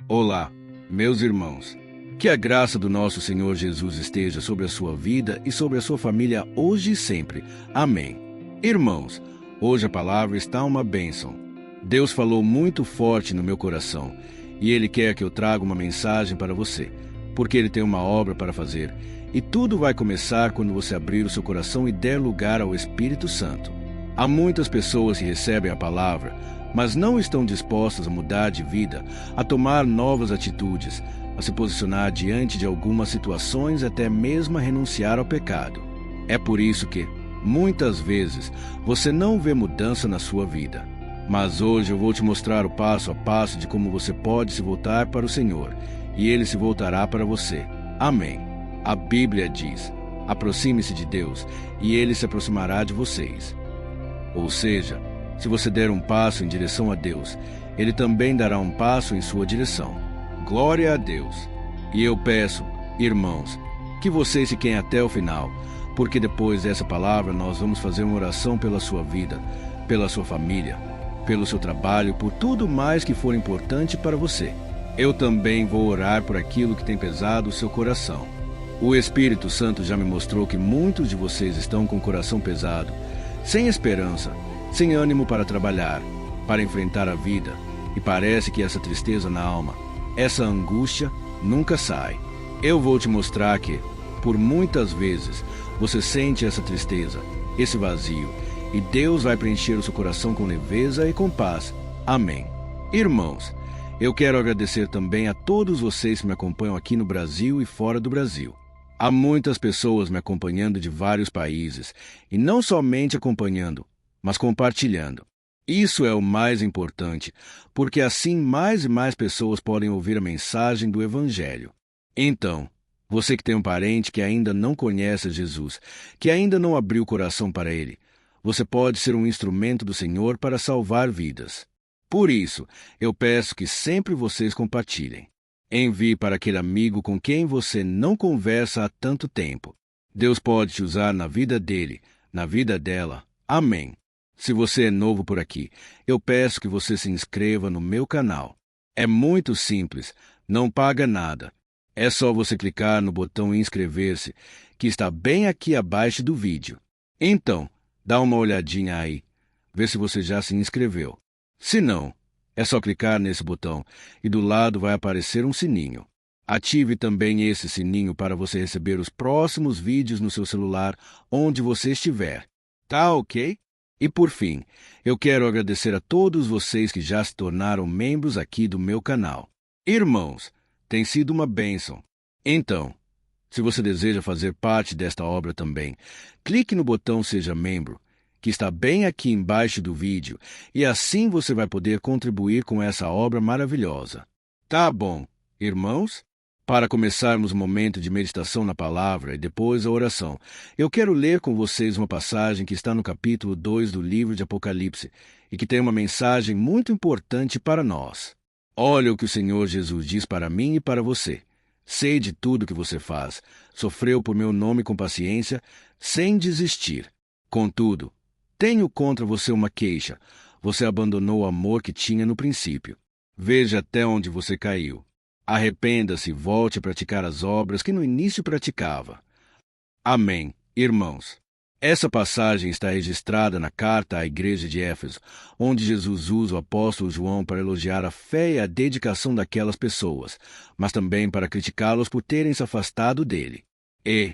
Olá, meus irmãos. Que a graça do nosso Senhor Jesus esteja sobre a sua vida e sobre a sua família hoje e sempre. Amém. Irmãos, hoje a palavra está uma bênção. Deus falou muito forte no meu coração e Ele quer que eu traga uma mensagem para você, porque Ele tem uma obra para fazer. E tudo vai começar quando você abrir o seu coração e der lugar ao Espírito Santo. Há muitas pessoas que recebem a palavra, mas não estão dispostas a mudar de vida, a tomar novas atitudes, a se posicionar diante de algumas situações, até mesmo a renunciar ao pecado. É por isso que, muitas vezes, você não vê mudança na sua vida. Mas hoje eu vou te mostrar o passo a passo de como você pode se voltar para o Senhor, e Ele se voltará para você. Amém. A Bíblia diz: aproxime-se de Deus, e Ele se aproximará de vocês. Ou seja, se você der um passo em direção a Deus, Ele também dará um passo em sua direção. Glória a Deus! E eu peço, irmãos, que vocês fiquem até o final, porque depois dessa palavra nós vamos fazer uma oração pela sua vida, pela sua família, pelo seu trabalho, por tudo mais que for importante para você. Eu também vou orar por aquilo que tem pesado o seu coração. O Espírito Santo já me mostrou que muitos de vocês estão com o coração pesado, sem esperança, sem ânimo para trabalhar, para enfrentar a vida, e parece que essa tristeza na alma, essa angústia, nunca sai. Eu vou te mostrar que, por muitas vezes, você sente essa tristeza, esse vazio, e Deus vai preencher o seu coração com leveza e com paz. Amém. Irmãos, eu quero agradecer também a todos vocês que me acompanham aqui no Brasil e fora do Brasil. Há muitas pessoas me acompanhando de vários países, e não somente acompanhando, mas compartilhando. Isso é o mais importante, porque assim mais e mais pessoas podem ouvir a mensagem do Evangelho. Então, você que tem um parente que ainda não conhece Jesus, que ainda não abriu o coração para Ele, você pode ser um instrumento do Senhor para salvar vidas. Por isso, eu peço que sempre vocês compartilhem. Envie para aquele amigo com quem você não conversa há tanto tempo. Deus pode te usar na vida dele, na vida dela. Amém. Se você é novo por aqui, eu peço que você se inscreva no meu canal. É muito simples, não paga nada. É só você clicar no botão inscrever-se, que está bem aqui abaixo do vídeo. Então, dá uma olhadinha aí, vê se você já se inscreveu. Se não, é só clicar nesse botão e do lado vai aparecer um sininho. Ative também esse sininho para você receber os próximos vídeos no seu celular, onde você estiver. Tá ok? E por fim, eu quero agradecer a todos vocês que já se tornaram membros aqui do meu canal. Irmãos, tem sido uma bênção. Então, se você deseja fazer parte desta obra também, clique no botão Seja Membro, que está bem aqui embaixo do vídeo, e assim você vai poder contribuir com essa obra maravilhosa. Tá bom, irmãos? Para começarmos o momento de meditação na palavra e depois a oração, eu quero ler com vocês uma passagem que está no capítulo 2 do livro de Apocalipse e que tem uma mensagem muito importante para nós. Olha o que o Senhor Jesus diz para mim e para você. Sei de tudo que você faz, sofreu por meu nome com paciência, sem desistir. Contudo, tenho contra você uma queixa. Você abandonou o amor que tinha no princípio. Veja até onde você caiu. Arrependa-se e volte a praticar as obras que no início praticava. Amém, irmãos. Essa passagem está registrada na carta à igreja de Éfeso, onde Jesus usa o apóstolo João para elogiar a fé e a dedicação daquelas pessoas, mas também para criticá-los por terem se afastado dele. E,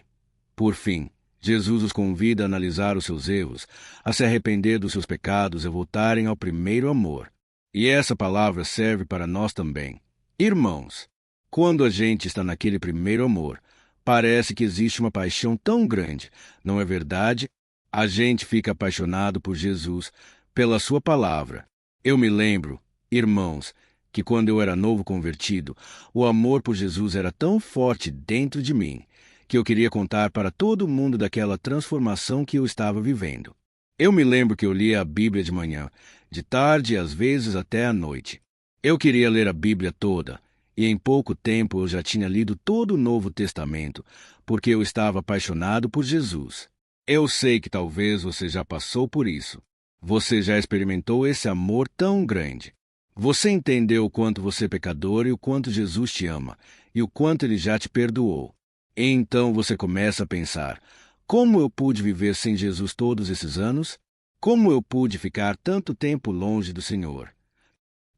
por fim, Jesus os convida a analisar os seus erros, a se arrepender dos seus pecados e voltarem ao primeiro amor. E essa palavra serve para nós também. Irmãos, quando a gente está naquele primeiro amor, parece que existe uma paixão tão grande, não é verdade? A gente fica apaixonado por Jesus, pela sua palavra. Eu me lembro, irmãos, que quando eu era novo convertido, o amor por Jesus era tão forte dentro de mim, que eu queria contar para todo mundo daquela transformação que eu estava vivendo. Eu me lembro que eu lia a Bíblia de manhã, de tarde e às vezes até à noite. Eu queria ler a Bíblia toda, e em pouco tempo eu já tinha lido todo o Novo Testamento, porque eu estava apaixonado por Jesus. Eu sei que talvez você já passou por isso. Você já experimentou esse amor tão grande. Você entendeu o quanto você é pecador e o quanto Jesus te ama, e o quanto ele já te perdoou. E então você começa a pensar: como eu pude viver sem Jesus todos esses anos? Como eu pude ficar tanto tempo longe do Senhor?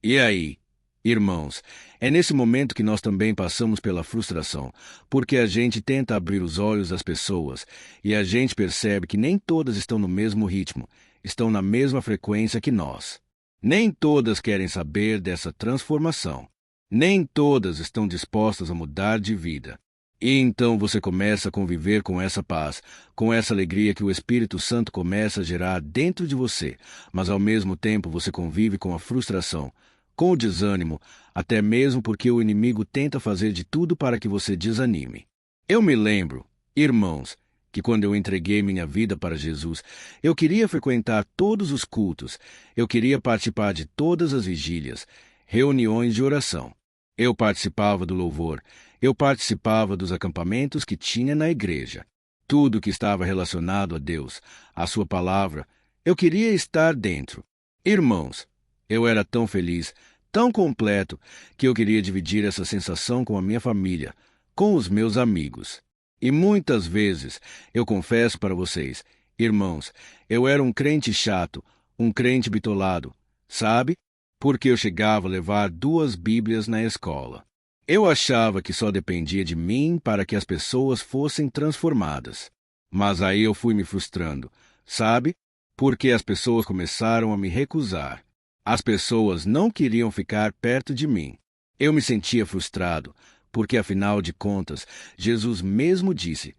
E aí, irmãos, é nesse momento que nós também passamos pela frustração, porque a gente tenta abrir os olhos das pessoas e a gente percebe que nem todas estão no mesmo ritmo, estão na mesma frequência que nós. Nem todas querem saber dessa transformação. Nem todas estão dispostas a mudar de vida. E então você começa a conviver com essa paz, com essa alegria que o Espírito Santo começa a gerar dentro de você, mas ao mesmo tempo você convive com a frustração, com o desânimo, até mesmo porque o inimigo tenta fazer de tudo para que você desanime. Eu me lembro, irmãos, que quando eu entreguei minha vida para Jesus, eu queria frequentar todos os cultos, eu queria participar de todas as vigílias, reuniões de oração. Eu participava do louvor, eu participava dos acampamentos que tinha na igreja. Tudo que estava relacionado a Deus, a sua palavra, eu queria estar dentro. Irmãos, eu era tão feliz, tão completo, que eu queria dividir essa sensação com a minha família, com os meus amigos. E muitas vezes, eu confesso para vocês, irmãos, eu era um crente chato, um crente bitolado, sabe? Porque eu chegava a levar 2 Bíblias na escola. Eu achava que só dependia de mim para que as pessoas fossem transformadas. Mas aí eu fui me frustrando, sabe? Porque as pessoas começaram a me recusar. As pessoas não queriam ficar perto de mim. Eu me sentia frustrado, porque afinal de contas, Jesus mesmo disse: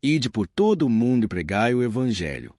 "Ide por todo o mundo e pregai o Evangelho."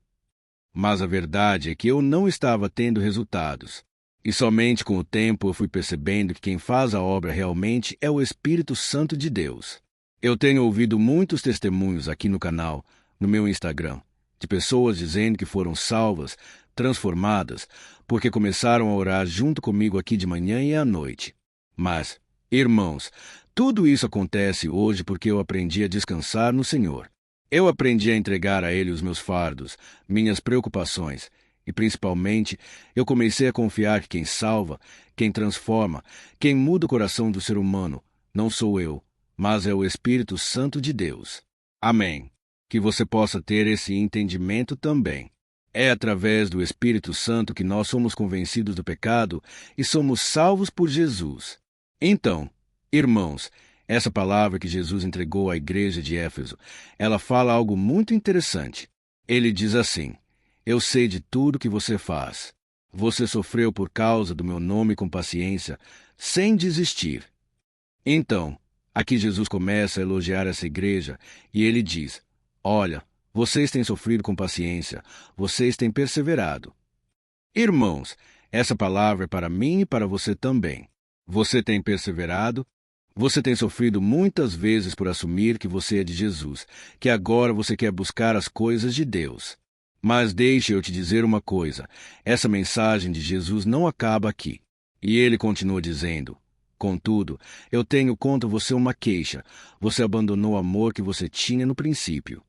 Mas a verdade é que eu não estava tendo resultados. E somente com o tempo eu fui percebendo que quem faz a obra realmente é o Espírito Santo de Deus. Eu tenho ouvido muitos testemunhos aqui no canal, no meu Instagram, de pessoas dizendo que foram salvas, transformadas, porque começaram a orar junto comigo aqui de manhã e à noite. Mas, irmãos, tudo isso acontece hoje porque eu aprendi a descansar no Senhor. Eu aprendi a entregar a Ele os meus fardos, minhas preocupações, e principalmente eu comecei a confiar que quem salva, quem transforma, quem muda o coração do ser humano, não sou eu, mas é o Espírito Santo de Deus. Amém. Que você possa ter esse entendimento também. É através do Espírito Santo que nós somos convencidos do pecado e somos salvos por Jesus. Então, irmãos, essa palavra que Jesus entregou à igreja de Éfeso, ela fala algo muito interessante. Ele diz assim: "Eu sei de tudo que você faz. Você sofreu por causa do meu nome com paciência, sem desistir." Então, aqui Jesus começa a elogiar essa igreja e ele diz: "Olha, vocês têm sofrido com paciência, vocês têm perseverado." Irmãos, essa palavra é para mim e para você também. Você tem perseverado? Você tem sofrido muitas vezes por assumir que você é de Jesus, que agora você quer buscar as coisas de Deus. Mas deixe eu te dizer uma coisa, essa mensagem de Jesus não acaba aqui. E ele continua dizendo: "Contudo, eu tenho contra você uma queixa. Você abandonou o amor que você tinha no princípio."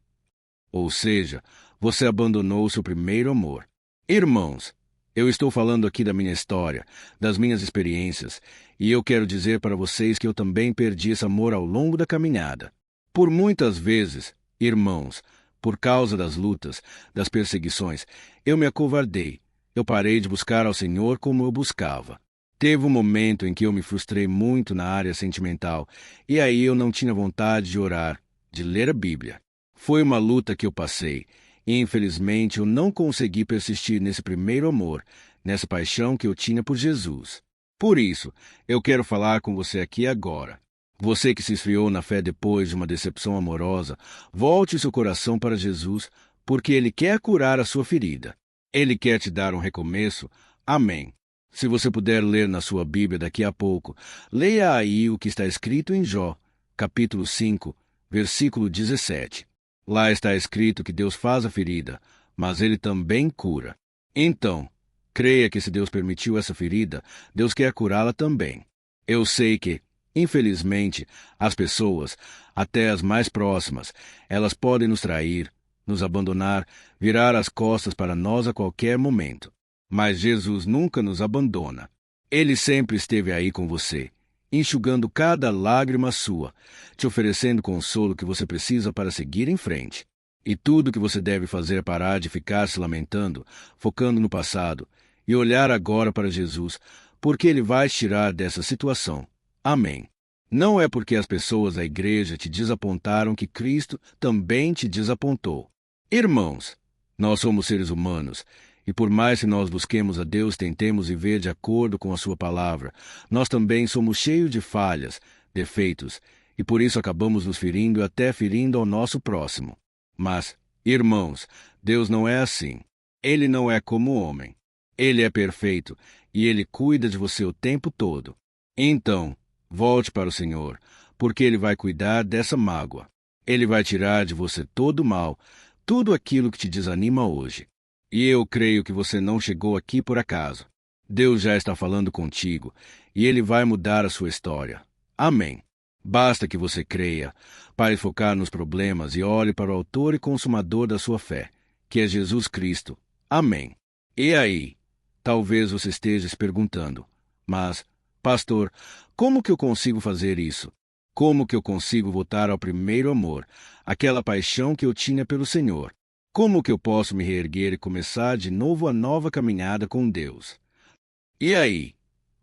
Ou seja, você abandonou o seu primeiro amor. Irmãos, eu estou falando aqui da minha história, das minhas experiências, e eu quero dizer para vocês que eu também perdi esse amor ao longo da caminhada. Por muitas vezes, irmãos, por causa das lutas, das perseguições, eu me acovardei. Eu parei de buscar ao Senhor como eu buscava. Teve um momento em que eu me frustrei muito na área sentimental, e aí eu não tinha vontade de orar, de ler a Bíblia. Foi uma luta que eu passei, e infelizmente eu não consegui persistir nesse primeiro amor, nessa paixão que eu tinha por Jesus. Por isso, eu quero falar com você aqui agora. Você que se esfriou na fé depois de uma decepção amorosa, volte seu coração para Jesus, porque Ele quer curar a sua ferida. Ele quer te dar um recomeço. Amém. Se você puder ler na sua Bíblia daqui a pouco, leia aí o que está escrito em Jó, capítulo 5, versículo 17. Lá está escrito que Deus faz a ferida, mas Ele também cura. Então, creia que se Deus permitiu essa ferida, Deus quer curá-la também. Eu sei que, infelizmente, as pessoas, até as mais próximas, elas podem nos trair, nos abandonar, virar as costas para nós a qualquer momento. Mas Jesus nunca nos abandona. Ele sempre esteve aí com você, enxugando cada lágrima sua, te oferecendo o consolo que você precisa para seguir em frente. E tudo o que você deve fazer é parar de ficar se lamentando, focando no passado, e olhar agora para Jesus, porque Ele vai te tirar dessa situação. Amém. Não é porque as pessoas da igreja te desapontaram que Cristo também te desapontou. Irmãos, nós somos seres humanos, e por mais que nós busquemos a Deus, tentemos viver de acordo com a sua palavra, nós também somos cheios de falhas, defeitos, e por isso acabamos nos ferindo e até ferindo ao nosso próximo. Mas, irmãos, Deus não é assim. Ele não é como o homem. Ele é perfeito, e Ele cuida de você o tempo todo. Então, volte para o Senhor, porque Ele vai cuidar dessa mágoa. Ele vai tirar de você todo o mal, tudo aquilo que te desanima hoje. E eu creio que você não chegou aqui por acaso. Deus já está falando contigo, e Ele vai mudar a sua história. Amém. Basta que você creia, pare de focar nos problemas e olhe para o autor e consumador da sua fé, que é Jesus Cristo. Amém. E aí? Talvez você esteja se perguntando, mas, pastor, como que eu consigo fazer isso? Como que eu consigo voltar ao primeiro amor, aquela paixão que eu tinha pelo Senhor? Como que eu posso me reerguer e começar de novo a nova caminhada com Deus? E aí?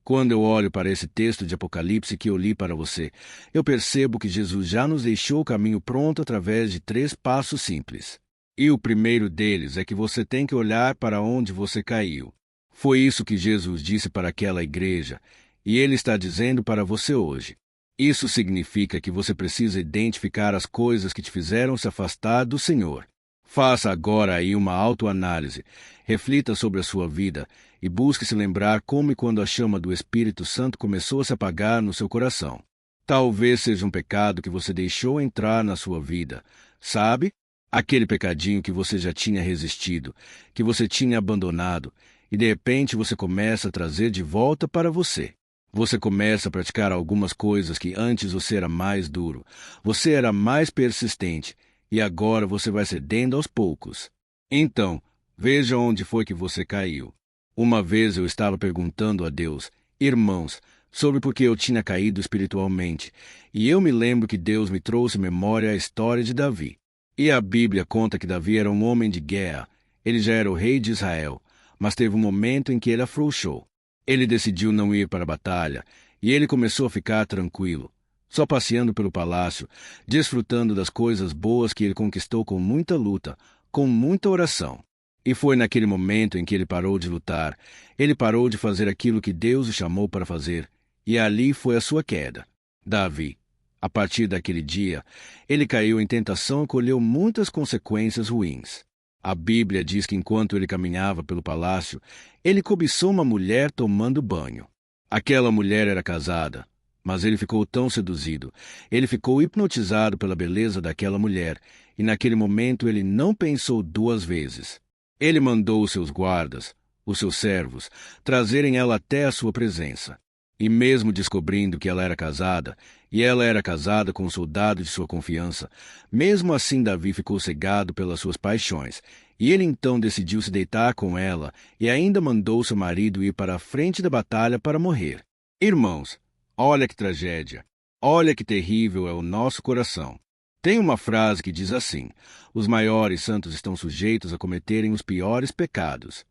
Quando eu olho para esse texto de Apocalipse que eu li para você, eu percebo que Jesus já nos deixou o caminho pronto através de 3 passos simples. E o primeiro deles é que você tem que olhar para onde você caiu. Foi isso que Jesus disse para aquela igreja, e Ele está dizendo para você hoje. Isso significa que você precisa identificar as coisas que te fizeram se afastar do Senhor. Faça agora aí uma autoanálise, reflita sobre a sua vida e busque se lembrar como e quando a chama do Espírito Santo começou a se apagar no seu coração. Talvez seja um pecado que você deixou entrar na sua vida, sabe? Aquele pecadinho que você já tinha resistido, que você tinha abandonado, e de repente você começa a trazer de volta para você. Você começa a praticar algumas coisas que antes você era mais duro, você era mais persistente, e agora você vai cedendo aos poucos. Então, veja onde foi que você caiu. Uma vez eu estava perguntando a Deus, irmãos, sobre por que eu tinha caído espiritualmente, e eu me lembro que Deus me trouxe à memória a história de Davi. E a Bíblia conta que Davi era um homem de guerra, ele já era o rei de Israel, mas teve um momento em que ele afrouxou. Ele decidiu não ir para a batalha, e ele começou a ficar tranquilo, só passeando pelo palácio, desfrutando das coisas boas que ele conquistou com muita luta, com muita oração. E foi naquele momento em que ele parou de lutar, ele parou de fazer aquilo que Deus o chamou para fazer, e ali foi a sua queda. Davi, a partir daquele dia, ele caiu em tentação e colheu muitas consequências ruins. A Bíblia diz que enquanto ele caminhava pelo palácio, ele cobiçou uma mulher tomando banho. Aquela mulher era casada, mas ele ficou tão seduzido, ele ficou hipnotizado pela beleza daquela mulher, e naquele momento ele não pensou 2 vezes. Ele mandou os seus guardas, os seus servos, trazerem ela até a sua presença. E mesmo descobrindo que ela era casada, e ela era casada com um soldado de sua confiança, mesmo assim Davi ficou cegado pelas suas paixões, e ele então decidiu se deitar com ela, e ainda mandou seu marido ir para a frente da batalha para morrer. Irmãos, olha que tragédia, olha que terrível é o nosso coração. Tem uma frase que diz assim: os maiores santos estão sujeitos a cometerem os piores pecados.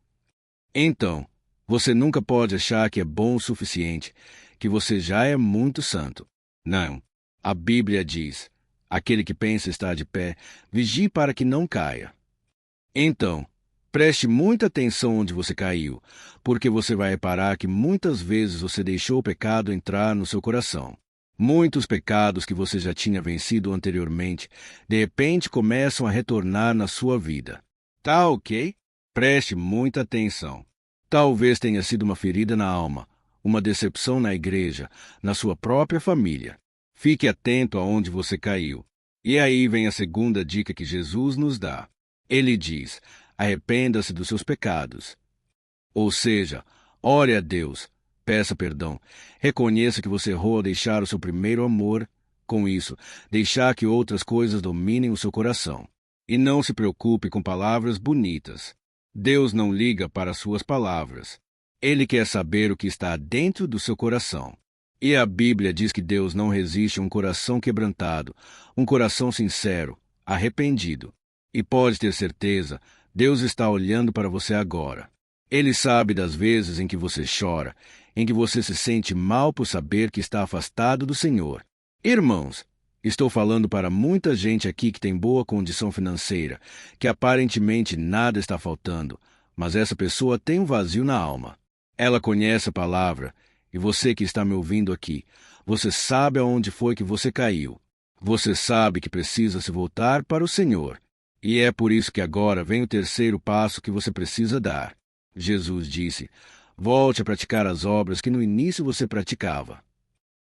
Então, você nunca pode achar que é bom o suficiente, que você já é muito santo. Não. A Bíblia diz: aquele que pensa estar de pé, vigie para que não caia. Então, preste muita atenção onde você caiu, porque você vai reparar que muitas vezes você deixou o pecado entrar no seu coração. Muitos pecados que você já tinha vencido anteriormente, de repente começam a retornar na sua vida. Tá ok? Preste muita atenção. Talvez tenha sido uma ferida na alma, uma decepção na igreja, na sua própria família. Fique atento aonde você caiu. E aí vem a segunda dica que Jesus nos dá. Ele diz: arrependa-se dos seus pecados. Ou seja, ore a Deus, peça perdão, reconheça que você errou ao deixar o seu primeiro amor, com isso, deixar que outras coisas dominem o seu coração. E não se preocupe com palavras bonitas. Deus não liga para suas palavras. Ele quer saber o que está dentro do seu coração. E a Bíblia diz que Deus não resiste a um coração quebrantado, um coração sincero, arrependido. E pode ter certeza, Deus está olhando para você agora. Ele sabe das vezes em que você chora, em que você se sente mal por saber que está afastado do Senhor. Irmãos, estou falando para muita gente aqui que tem boa condição financeira, que aparentemente nada está faltando, mas essa pessoa tem um vazio na alma. Ela conhece a palavra, e você que está me ouvindo aqui, você sabe aonde foi que você caiu. Você sabe que precisa se voltar para o Senhor. E é por isso que agora vem o terceiro passo que você precisa dar. Jesus disse: volte a praticar as obras que no início você praticava.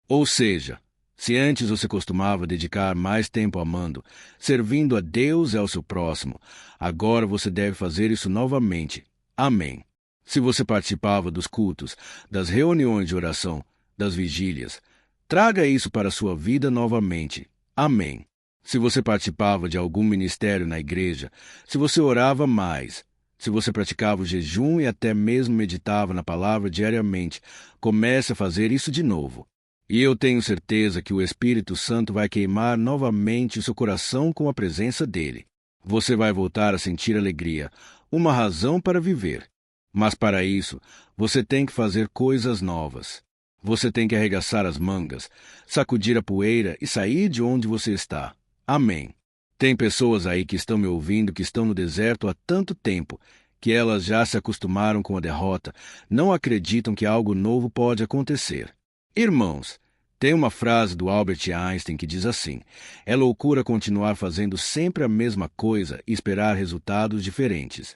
Ou seja, se antes você costumava dedicar mais tempo amando, servindo a Deus e ao seu próximo, agora você deve fazer isso novamente. Amém. Se você participava dos cultos, das reuniões de oração, das vigílias, traga isso para a sua vida novamente. Amém. Se você participava de algum ministério na igreja, se você orava mais, se você praticava o jejum e até mesmo meditava na palavra diariamente, comece a fazer isso de novo. E eu tenho certeza que o Espírito Santo vai queimar novamente o seu coração com a presença dele. Você vai voltar a sentir alegria, uma razão para viver. Mas para isso, você tem que fazer coisas novas. Você tem que arregaçar as mangas, sacudir a poeira e sair de onde você está. Amém. Tem pessoas aí que estão me ouvindo que estão no deserto há tanto tempo que elas já se acostumaram com a derrota, não acreditam que algo novo pode acontecer. Irmãos, tem uma frase do Albert Einstein que diz assim: é loucura continuar fazendo sempre a mesma coisa e esperar resultados diferentes.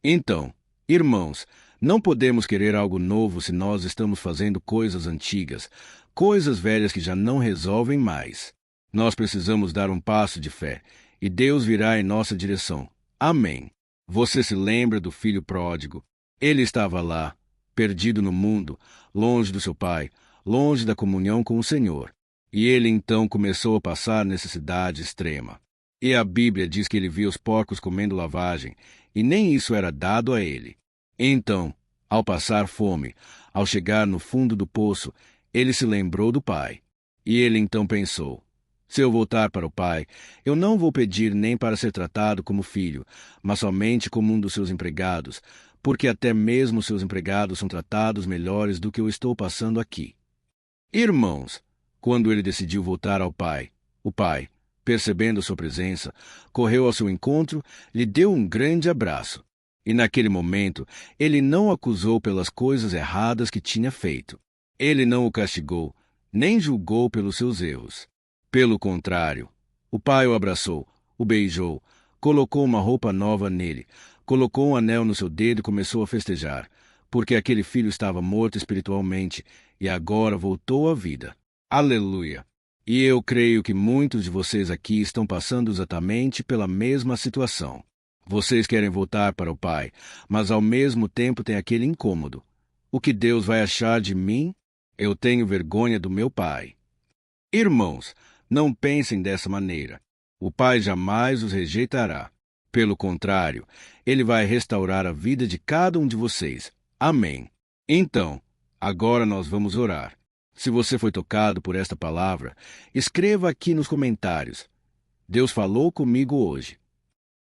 Então, irmãos, não podemos querer algo novo se nós estamos fazendo coisas antigas, coisas velhas que já não resolvem mais. Nós precisamos dar um passo de fé, e Deus virá em nossa direção. Amém. Você se lembra do filho pródigo? Ele estava lá, perdido no mundo, longe do seu pai, longe da comunhão com o Senhor. E ele então começou a passar necessidade extrema. E a Bíblia diz que ele viu os porcos comendo lavagem, e nem isso era dado a ele. Então, ao passar fome, ao chegar no fundo do poço, ele se lembrou do pai. E ele então pensou: se eu voltar para o pai, eu não vou pedir nem para ser tratado como filho, mas somente como um dos seus empregados, porque até mesmo seus empregados são tratados melhores do que eu estou passando aqui. Irmãos, quando ele decidiu voltar ao pai, o pai, percebendo sua presença, correu ao seu encontro, lhe deu um grande abraço. E naquele momento, ele não o acusou pelas coisas erradas que tinha feito. Ele não o castigou, nem julgou pelos seus erros. Pelo contrário, o pai o abraçou, o beijou, colocou uma roupa nova nele, colocou um anel no seu dedo e começou a festejar, porque aquele filho estava morto espiritualmente e agora voltou à vida. Aleluia! E eu creio que muitos de vocês aqui estão passando exatamente pela mesma situação. Vocês querem voltar para o Pai, mas ao mesmo tempo tem aquele incômodo. O que Deus vai achar de mim? Eu tenho vergonha do meu Pai. Irmãos, não pensem dessa maneira. O Pai jamais os rejeitará. Pelo contrário, Ele vai restaurar a vida de cada um de vocês. Amém. Então, agora nós vamos orar. Se você foi tocado por esta palavra, escreva aqui nos comentários: Deus falou comigo hoje.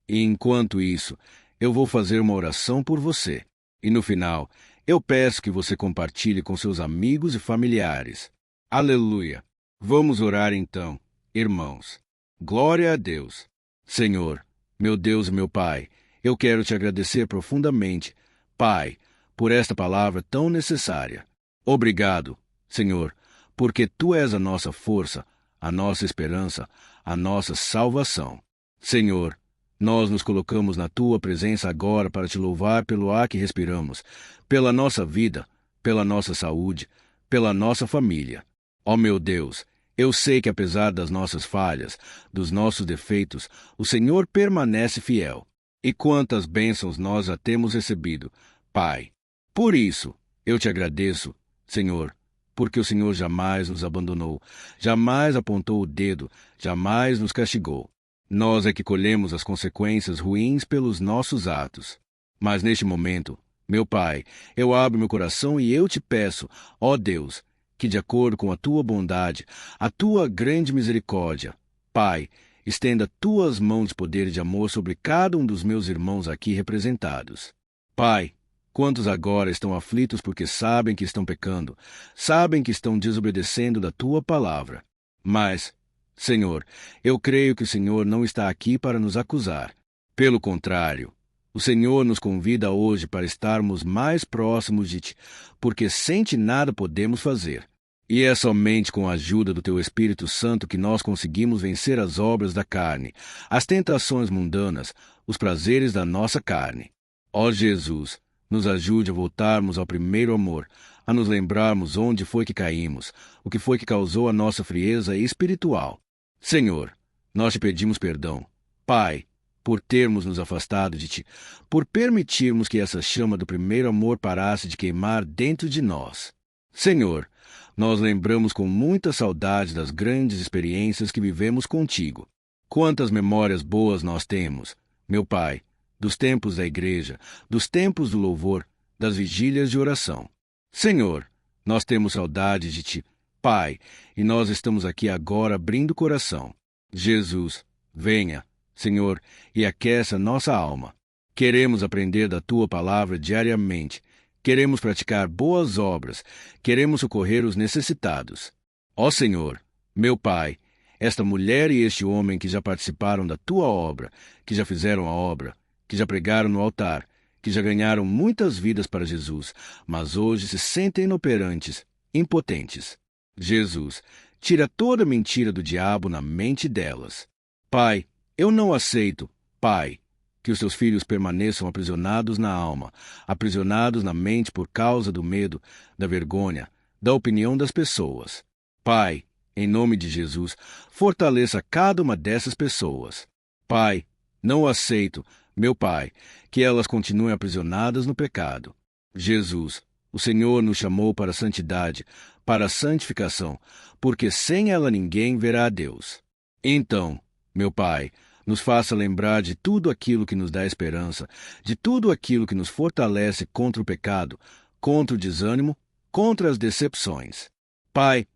E enquanto isso, eu vou fazer uma oração por você. E no final, eu peço que você compartilhe com seus amigos e familiares. Aleluia! Vamos orar então, irmãos. Glória a Deus. Senhor, meu Deus e meu Pai, eu quero te agradecer profundamente, Pai, por esta palavra tão necessária. Obrigado, Senhor, porque Tu és a nossa força, a nossa esperança, a nossa salvação. Senhor, nós nos colocamos na Tua presença agora para Te louvar pelo ar que respiramos, pela nossa vida, pela nossa saúde, pela nossa família. Ó meu Deus, eu sei que apesar das nossas falhas, dos nossos defeitos, o Senhor permanece fiel. E quantas bênçãos nós já temos recebido, Pai. Por isso, eu Te agradeço, Senhor, porque o Senhor jamais nos abandonou, jamais apontou o dedo, jamais nos castigou. Nós é que colhemos as consequências ruins pelos nossos atos. Mas neste momento, Meu Pai, eu abro meu coração e eu te peço, ó Deus, que de acordo com a tua bondade, a tua grande misericórdia, Pai, estenda tuas mãos de poder e de amor sobre cada um dos meus irmãos aqui representados. Pai, quantos agora estão aflitos porque sabem que estão pecando, sabem que estão desobedecendo da tua palavra. Mas, Senhor, eu creio que o Senhor não está aqui para nos acusar. Pelo contrário, o Senhor nos convida hoje para estarmos mais próximos de Ti, porque sem Ti nada podemos fazer. E é somente com a ajuda do Teu Espírito Santo que nós conseguimos vencer as obras da carne, as tentações mundanas, os prazeres da nossa carne. Ó Jesus, nos ajude a voltarmos ao primeiro amor, a nos lembrarmos onde foi que caímos, o que foi que causou a nossa frieza espiritual. Senhor, nós te pedimos perdão, Pai, por termos nos afastado de Ti, por permitirmos que essa chama do primeiro amor parasse de queimar dentro de nós. Senhor, nós lembramos com muita saudade das grandes experiências que vivemos contigo. Quantas memórias boas nós temos, meu Pai, dos tempos da igreja, dos tempos do louvor, das vigílias de oração. Senhor, nós temos saudades de Ti, Pai, e nós estamos aqui agora abrindo o coração. Jesus, venha, Senhor, e aqueça nossa alma. Queremos aprender da Tua palavra diariamente. Queremos praticar boas obras. Queremos socorrer os necessitados. Ó Senhor, meu Pai, esta mulher e este homem que já participaram da Tua obra, que já fizeram a obra, que já pregaram no altar, que já ganharam muitas vidas para Jesus, mas hoje se sentem inoperantes, impotentes. Jesus, tira toda mentira do diabo na mente delas. Pai, eu não aceito, Pai, que os Teus filhos permaneçam aprisionados na alma, aprisionados na mente por causa do medo, da vergonha, da opinião das pessoas. Pai, em nome de Jesus, fortaleça cada uma dessas pessoas. Pai, não aceito, meu Pai, que elas continuem aprisionadas no pecado. Jesus, o Senhor nos chamou para a santidade, para a santificação, porque sem ela ninguém verá a Deus. Então, meu Pai, nos faça lembrar de tudo aquilo que nos dá esperança, de tudo aquilo que nos fortalece contra o pecado, contra o desânimo, contra as decepções. Pai,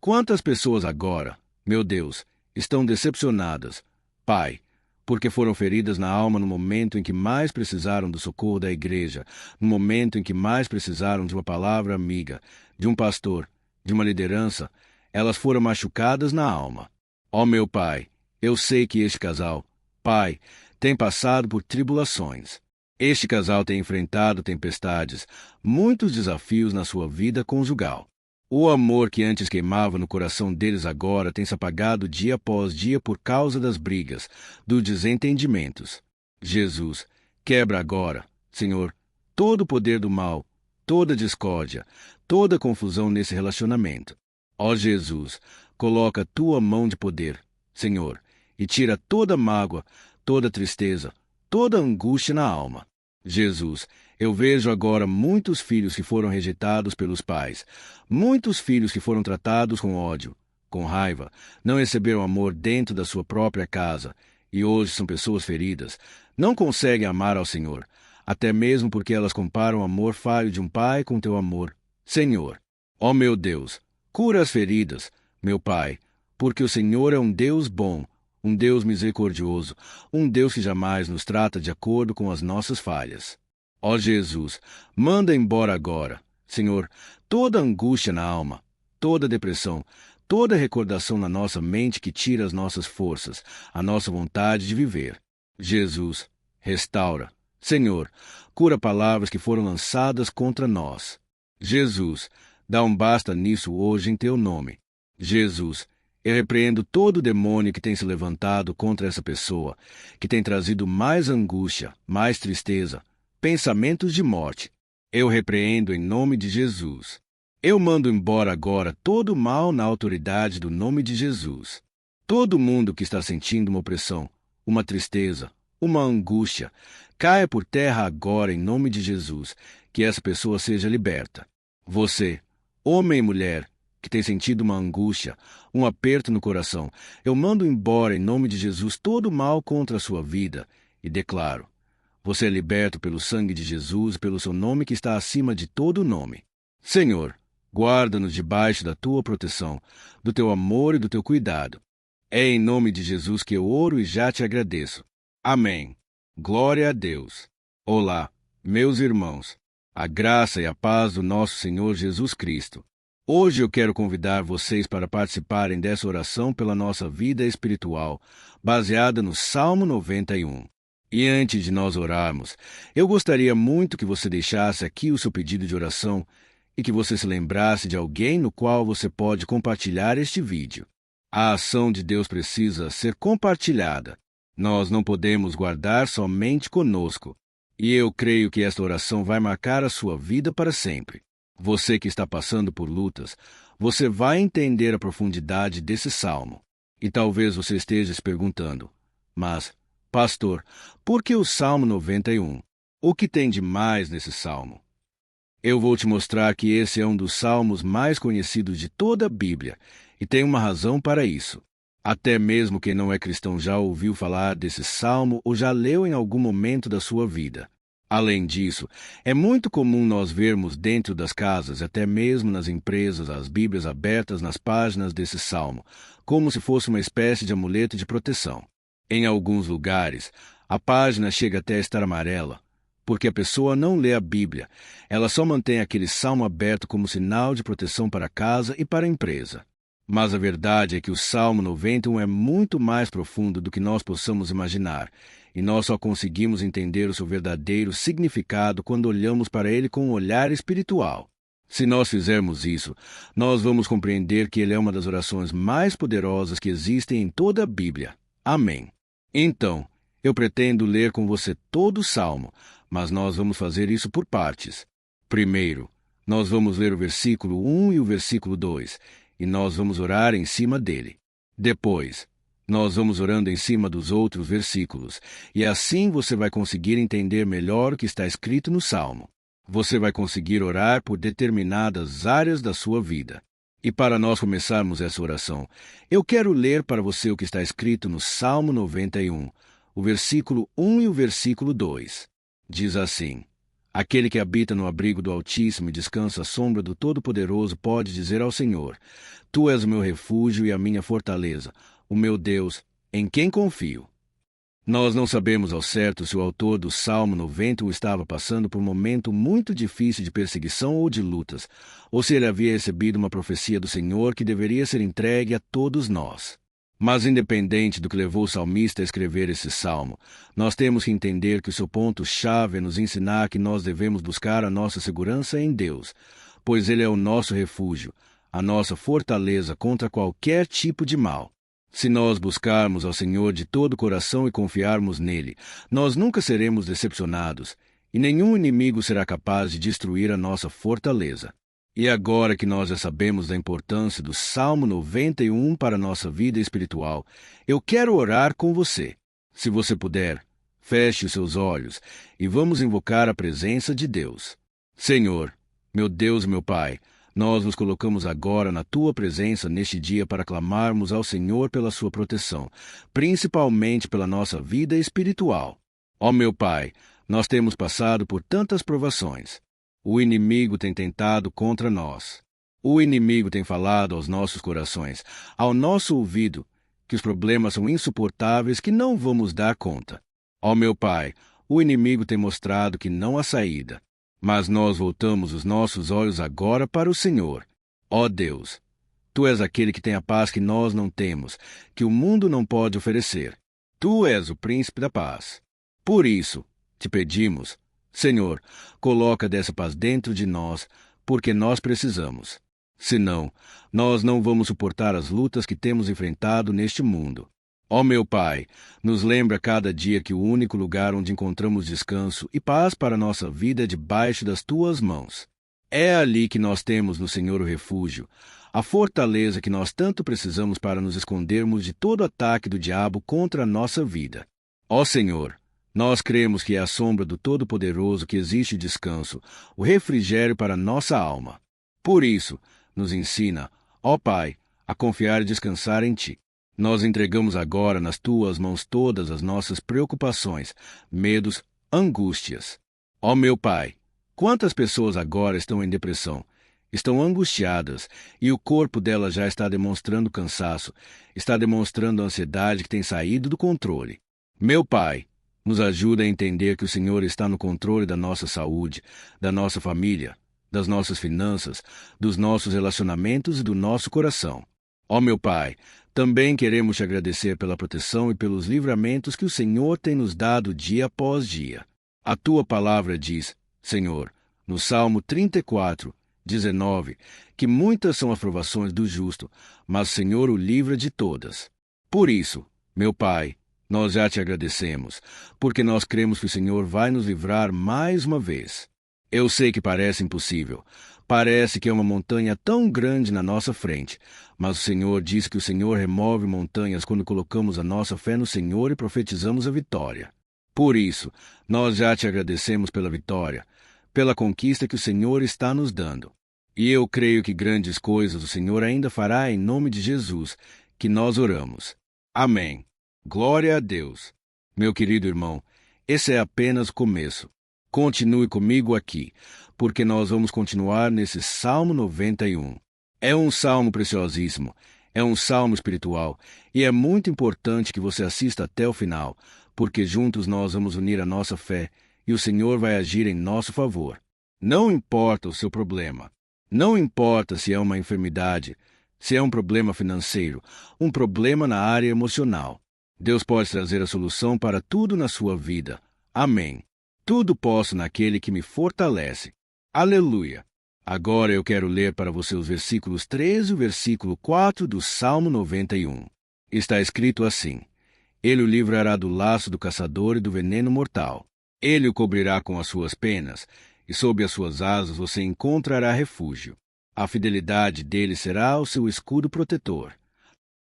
quantas pessoas agora, meu Deus, estão decepcionadas, Pai, porque foram feridas na alma no momento em que mais precisaram do socorro da igreja, no momento em que mais precisaram de uma palavra amiga, de um pastor, de uma liderança, elas foram machucadas na alma. Ó meu Pai, eu sei que este casal, Pai, tem passado por tribulações. Este casal tem enfrentado tempestades, muitos desafios na sua vida conjugal. O amor que antes queimava no coração deles agora tem se apagado dia após dia por causa das brigas, dos desentendimentos. Jesus, quebra agora, Senhor, todo o poder do mal, toda discórdia, toda confusão nesse relacionamento. Ó Jesus, coloca a Tua mão de poder, Senhor, e tira toda mágoa, toda tristeza, toda angústia na alma. Jesus, eu vejo agora muitos filhos que foram rejeitados pelos pais, muitos filhos que foram tratados com ódio, com raiva, não receberam amor dentro da sua própria casa, e hoje são pessoas feridas, não conseguem amar ao Senhor, até mesmo porque elas comparam o amor falho de um pai com Teu amor. Senhor, ó meu Deus, cura as feridas, meu Pai, porque o Senhor é um Deus bom, um Deus misericordioso, um Deus que jamais nos trata de acordo com as nossas falhas. Ó Jesus, manda embora agora, Senhor, toda angústia na alma, toda depressão, toda recordação na nossa mente que tira as nossas forças, a nossa vontade de viver. Jesus, restaura. Senhor, cura palavras que foram lançadas contra nós. Jesus, dá um basta nisso hoje em Teu nome. Jesus, eu repreendo todo o demônio que tem se levantado contra essa pessoa, que tem trazido mais angústia, mais tristeza, pensamentos de morte. Eu repreendo em nome de Jesus. Eu mando embora agora todo o mal na autoridade do nome de Jesus. Todo mundo que está sentindo uma opressão, uma tristeza, uma angústia, caia por terra agora em nome de Jesus, que essa pessoa seja liberta. Você, homem e mulher, que tem sentido uma angústia, um aperto no coração, eu mando embora em nome de Jesus todo o mal contra a sua vida e declaro: Você é liberto pelo sangue de Jesus, pelo seu nome que está acima de todo nome. Senhor, guarda-nos debaixo da tua proteção, do teu amor e do teu cuidado. É em nome de Jesus que eu oro e já te agradeço. Amém. Glória a Deus. Olá, meus irmãos. A graça e a paz do nosso Senhor Jesus Cristo. Hoje eu quero convidar vocês para participarem dessa oração pela nossa vida espiritual, baseada no Salmo 91. E antes de nós orarmos, eu gostaria muito que você deixasse aqui o seu pedido de oração e que você se lembrasse de alguém no qual você pode compartilhar este vídeo. A ação de Deus precisa ser compartilhada. Nós não podemos guardar somente conosco. E eu creio que esta oração vai marcar a sua vida para sempre. Você que está passando por lutas, você vai entender a profundidade desse salmo. E talvez você esteja se perguntando, mas, pastor, por que o Salmo 91? O que tem de mais nesse salmo? Eu vou te mostrar que esse é um dos salmos mais conhecidos de toda a Bíblia, e tem uma razão para isso. Até mesmo quem não é cristão já ouviu falar desse salmo ou já leu em algum momento da sua vida. Além disso, é muito comum nós vermos dentro das casas, até mesmo nas empresas, as Bíblias abertas nas páginas desse salmo, como se fosse uma espécie de amuleto de proteção. Em alguns lugares, a página chega até a estar amarela, porque a pessoa não lê a Bíblia, ela só mantém aquele salmo aberto como sinal de proteção para a casa e para a empresa. Mas a verdade é que o Salmo 91 é muito mais profundo do que nós possamos imaginar, e nós só conseguimos entender o seu verdadeiro significado quando olhamos para ele com um olhar espiritual. Se nós fizermos isso, nós vamos compreender que ele é uma das orações mais poderosas que existem em toda a Bíblia. Amém. Então, eu pretendo ler com você todo o Salmo, mas nós vamos fazer isso por partes. Primeiro, nós vamos ler o versículo 1 e o versículo 2, e nós vamos orar em cima dele. Depois, nós vamos orando em cima dos outros versículos, e assim você vai conseguir entender melhor o que está escrito no Salmo. Você vai conseguir orar por determinadas áreas da sua vida. E para nós começarmos essa oração, eu quero ler para você o que está escrito no Salmo 91, o versículo 1 e o versículo 2. Diz assim: Aquele que habita no abrigo do Altíssimo e descansa à sombra do Todo-Poderoso pode dizer ao Senhor: Tu és o meu refúgio e a minha fortaleza, o meu Deus, em quem confio. Nós não sabemos ao certo se o autor do Salmo 91 estava passando por um momento muito difícil de perseguição ou de lutas, ou se ele havia recebido uma profecia do Senhor que deveria ser entregue a todos nós. Mas independente do que levou o salmista a escrever esse salmo, nós temos que entender que o seu ponto-chave é nos ensinar que nós devemos buscar a nossa segurança em Deus, pois Ele é o nosso refúgio, a nossa fortaleza contra qualquer tipo de mal. Se nós buscarmos ao Senhor de todo o coração e confiarmos nele, nós nunca seremos decepcionados, e nenhum inimigo será capaz de destruir a nossa fortaleza. E agora que nós já sabemos da importância do Salmo 91 para a nossa vida espiritual, eu quero orar com você. Se você puder, feche os seus olhos e vamos invocar a presença de Deus. Senhor, meu Deus e meu Pai, nós nos colocamos agora na Tua presença neste dia para clamarmos ao Senhor pela Sua proteção, principalmente pela nossa vida espiritual. Ó meu Pai, nós temos passado por tantas provações. O inimigo tem tentado contra nós. O inimigo tem falado aos nossos corações, ao nosso ouvido, que os problemas são insuportáveis, que não vamos dar conta. Ó meu Pai, o inimigo tem mostrado que não há saída. Mas nós voltamos os nossos olhos agora para o Senhor. Ó Deus, Tu és aquele que tem a paz que nós não temos, que o mundo não pode oferecer. Tu és o príncipe da paz. Por isso, te pedimos, Senhor, coloca dessa paz dentro de nós, porque nós precisamos. Senão, nós não vamos suportar as lutas que temos enfrentado neste mundo. Ó meu Pai, nos lembra cada dia que o único lugar onde encontramos descanso e paz para a nossa vida é debaixo das Tuas mãos. É ali que nós temos no Senhor o refúgio, a fortaleza que nós tanto precisamos para nos escondermos de todo ataque do diabo contra a nossa vida. Ó Senhor, nós cremos que é à sombra do Todo-Poderoso que existe descanso, o refrigério para a nossa alma. Por isso, nos ensina, ó Pai, a confiar e descansar em Ti. Nós entregamos agora nas Tuas mãos todas as nossas preocupações, medos, angústias. Ó meu Pai, quantas pessoas agora estão em depressão, estão angustiadas, e o corpo delas já está demonstrando cansaço, está demonstrando ansiedade que tem saído do controle. Meu Pai, nos ajuda a entender que o Senhor está no controle da nossa saúde, da nossa família, das nossas finanças, dos nossos relacionamentos e do nosso coração. Ó meu Pai, também queremos te agradecer pela proteção e pelos livramentos que o Senhor tem nos dado dia após dia. A tua palavra diz, Senhor, no Salmo 34, 19, que muitas são as provações do justo, mas o Senhor o livra de todas. Por isso, meu Pai, nós já te agradecemos, porque nós cremos que o Senhor vai nos livrar mais uma vez. Eu sei que parece impossível, parece que é uma montanha tão grande na nossa frente, mas o Senhor diz que o Senhor remove montanhas quando colocamos a nossa fé no Senhor e profetizamos a vitória. Por isso, nós já te agradecemos pela vitória, pela conquista que o Senhor está nos dando. E eu creio que grandes coisas o Senhor ainda fará em nome de Jesus, que nós oramos. Amém. Glória a Deus. Meu querido irmão, esse é apenas o começo. Continue comigo aqui, porque nós vamos continuar nesse Salmo 91. É um salmo preciosíssimo, é um salmo espiritual, e é muito importante que você assista até o final, porque juntos nós vamos unir a nossa fé, e o Senhor vai agir em nosso favor. Não importa o seu problema, não importa se é uma enfermidade, se é um problema financeiro, um problema na área emocional. Deus pode trazer a solução para tudo na sua vida. Amém. Tudo posso naquele que me fortalece. Aleluia. Agora eu quero ler para você os versículos 13 e o versículo 4 do Salmo 91. Está escrito assim: Ele o livrará do laço do caçador e do veneno mortal. Ele o cobrirá com as suas penas, e sob as suas asas você encontrará refúgio. A fidelidade dele será o seu escudo protetor.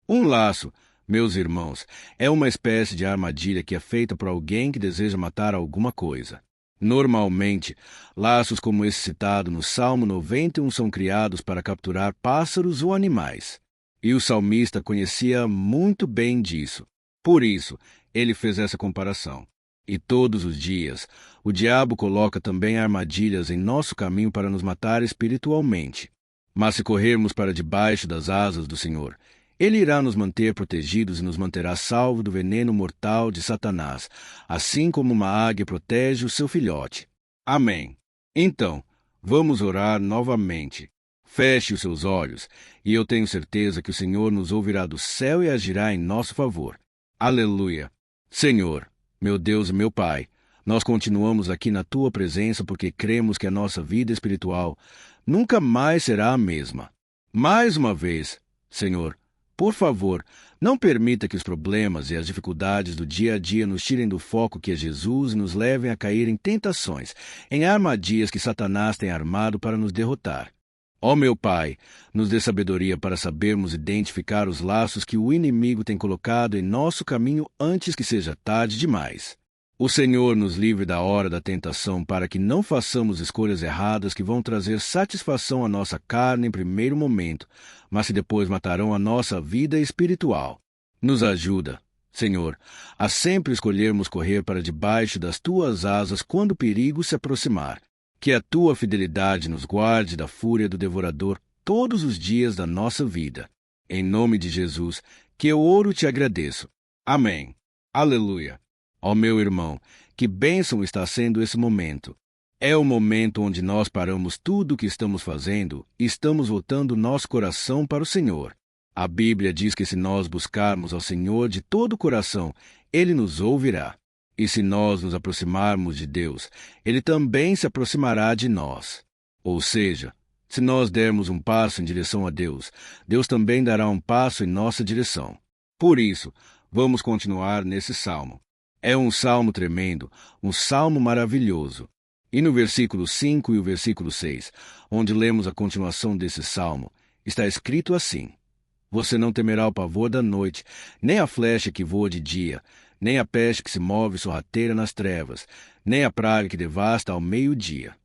Um laço, meus irmãos, é uma espécie de armadilha que é feita por alguém que deseja matar alguma coisa. Normalmente, laços como esse citado no Salmo 91 são criados para capturar pássaros ou animais. E o salmista conhecia muito bem disso. Por isso, ele fez essa comparação. E todos os dias, o diabo coloca também armadilhas em nosso caminho para nos matar espiritualmente. Mas se corrermos para debaixo das asas do Senhor, Ele irá nos manter protegidos e nos manterá salvo do veneno mortal de Satanás, assim como uma águia protege o seu filhote. Amém. Então, vamos orar novamente. Feche os seus olhos, e eu tenho certeza que o Senhor nos ouvirá do céu e agirá em nosso favor. Aleluia. Senhor, meu Deus e meu Pai, nós continuamos aqui na Tua presença porque cremos que a nossa vida espiritual nunca mais será a mesma. Mais uma vez, Senhor, por favor, não permita que os problemas e as dificuldades do dia a dia nos tirem do foco que é Jesus e nos levem a cair em tentações, em armadilhas que Satanás tem armado para nos derrotar. Ó meu Pai, nos dê sabedoria para sabermos identificar os laços que o inimigo tem colocado em nosso caminho antes que seja tarde demais. O Senhor nos livre da hora da tentação para que não façamos escolhas erradas que vão trazer satisfação à nossa carne em primeiro momento, mas que depois matarão a nossa vida espiritual. Nos ajuda, Senhor, a sempre escolhermos correr para debaixo das Tuas asas quando o perigo se aproximar. Que a Tua fidelidade nos guarde da fúria do devorador todos os dias da nossa vida. Em nome de Jesus, que eu oro e te agradeço. Amém. Aleluia. Ó meu irmão, que bênção está sendo esse momento. É o momento onde nós paramos tudo o que estamos fazendo e estamos voltando nosso coração para o Senhor. A Bíblia diz que se nós buscarmos ao Senhor de todo o coração, Ele nos ouvirá. E se nós nos aproximarmos de Deus, Ele também se aproximará de nós. Ou seja, se nós dermos um passo em direção a Deus, Deus também dará um passo em nossa direção. Por isso, vamos continuar nesse salmo. É um salmo tremendo, um salmo maravilhoso. E no versículo 5 e o versículo 6, onde lemos a continuação desse salmo, está escrito assim: Você não temerá o pavor da noite, nem a flecha que voa de dia, nem a peste que se move sorrateira nas trevas, nem a praga que devasta ao meio-dia.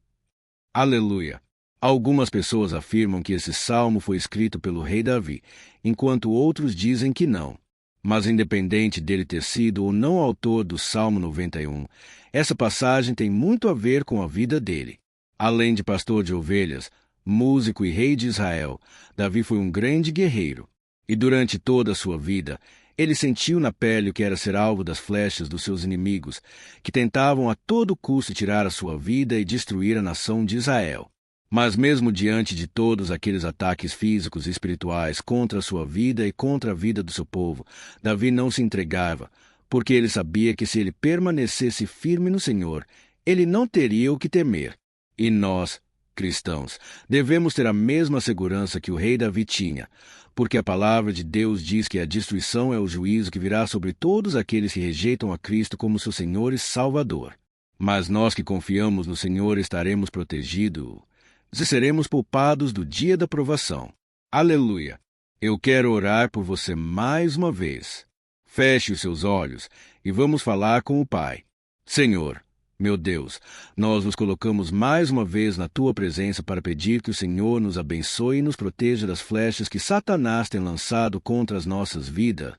Aleluia! Algumas pessoas afirmam que esse salmo foi escrito pelo rei Davi, enquanto outros dizem que não. Mas independente dele ter sido ou não autor do Salmo 91, essa passagem tem muito a ver com a vida dele. Além de pastor de ovelhas, músico e rei de Israel, Davi foi um grande guerreiro. E durante toda a sua vida, ele sentiu na pele o que era ser alvo das flechas dos seus inimigos, que tentavam a todo custo tirar a sua vida e destruir a nação de Israel. Mas mesmo diante de todos aqueles ataques físicos e espirituais contra a sua vida e contra a vida do seu povo, Davi não se entregava, porque ele sabia que se ele permanecesse firme no Senhor, ele não teria o que temer. E nós, cristãos, devemos ter a mesma segurança que o rei Davi tinha, porque a palavra de Deus diz que a destruição é o juízo que virá sobre todos aqueles que rejeitam a Cristo como seu Senhor e Salvador. Mas nós que confiamos no Senhor estaremos protegidos e seremos poupados do dia da provação. Aleluia! Eu quero orar por você mais uma vez. Feche os seus olhos e vamos falar com o Pai. Senhor, meu Deus, nós nos colocamos mais uma vez na Tua presença para pedir que o Senhor nos abençoe e nos proteja das flechas que Satanás tem lançado contra as nossas vidas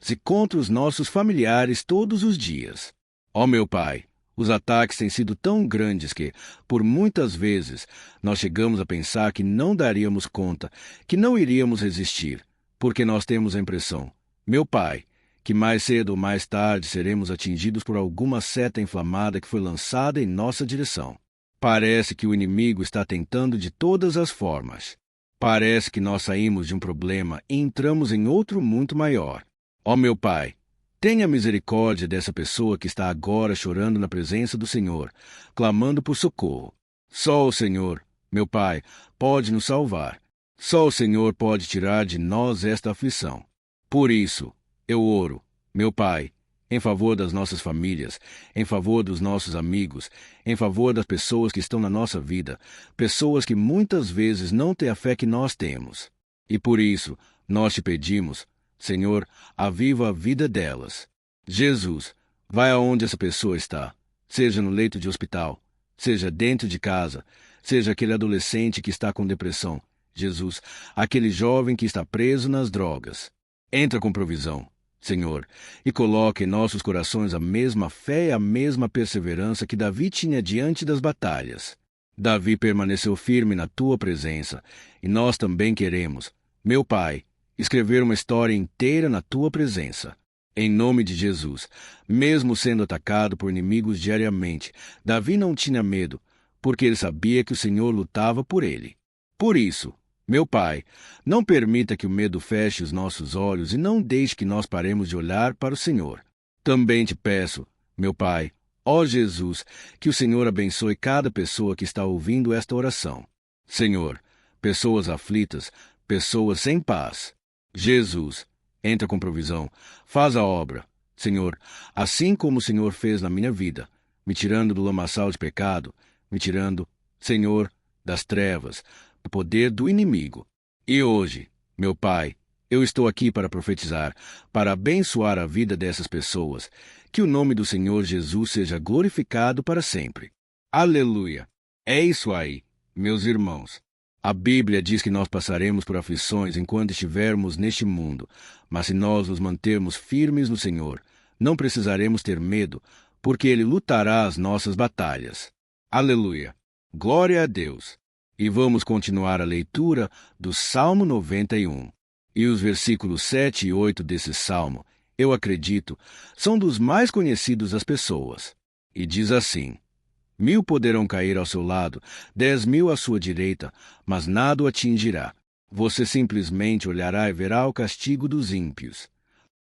e contra os nossos familiares todos os dias. Ó meu Pai, os ataques têm sido tão grandes que, por muitas vezes, nós chegamos a pensar que não daríamos conta, que não iríamos resistir, porque nós temos a impressão, meu Pai, que mais cedo ou mais tarde seremos atingidos por alguma seta inflamada que foi lançada em nossa direção. Parece que o inimigo está tentando de todas as formas. Parece que nós saímos de um problema e entramos em outro muito maior. Ó meu Pai, tenha misericórdia dessa pessoa que está agora chorando na presença do Senhor, clamando por socorro. Só o Senhor, meu Pai, pode nos salvar. Só o Senhor pode tirar de nós esta aflição. Por isso, eu oro, meu Pai, em favor das nossas famílias, em favor dos nossos amigos, em favor das pessoas que estão na nossa vida, pessoas que muitas vezes não têm a fé que nós temos. E por isso, nós te pedimos, Senhor, aviva a vida delas. Jesus, vai aonde essa pessoa está, seja no leito de hospital, seja dentro de casa, seja aquele adolescente que está com depressão. Jesus, aquele jovem que está preso nas drogas. Entra com provisão, Senhor, e coloque em nossos corações a mesma fé e a mesma perseverança que Davi tinha diante das batalhas. Davi permaneceu firme na tua presença, e nós também queremos, meu Pai, escrever uma história inteira na tua presença. Em nome de Jesus, mesmo sendo atacado por inimigos diariamente, Davi não tinha medo, porque ele sabia que o Senhor lutava por ele. Por isso, meu Pai, não permita que o medo feche os nossos olhos e não deixe que nós paremos de olhar para o Senhor. Também te peço, meu Pai, ó Jesus, que o Senhor abençoe cada pessoa que está ouvindo esta oração. Senhor, pessoas aflitas, pessoas sem paz. Jesus, entra com provisão, faz a obra, Senhor, assim como o Senhor fez na minha vida, me tirando do lamaçal de pecado, me tirando, Senhor, das trevas, do poder do inimigo. E hoje, meu Pai, eu estou aqui para profetizar, para abençoar a vida dessas pessoas, que o nome do Senhor Jesus seja glorificado para sempre. Aleluia! É isso aí, meus irmãos. A Bíblia diz que nós passaremos por aflições enquanto estivermos neste mundo, mas se nós nos mantermos firmes no Senhor, não precisaremos ter medo, porque Ele lutará as nossas batalhas. Aleluia! Glória a Deus! E vamos continuar a leitura do Salmo 91. E os versículos 7 e 8 desse salmo, eu acredito, são dos mais conhecidos das pessoas. E diz assim: 1000 poderão cair ao seu lado, 10.000 à sua direita, mas nada o atingirá. Você simplesmente olhará e verá o castigo dos ímpios.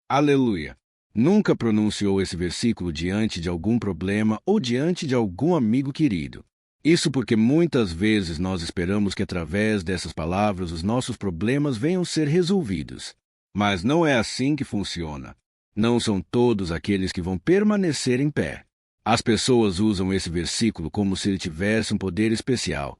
Aleluia! Nunca pronunciou esse versículo diante de algum problema ou diante de algum amigo querido. Isso porque muitas vezes nós esperamos que através dessas palavras os nossos problemas venham ser resolvidos. Mas não é assim que funciona. Não são todos aqueles que vão permanecer em pé. As pessoas usam esse versículo como se ele tivesse um poder especial,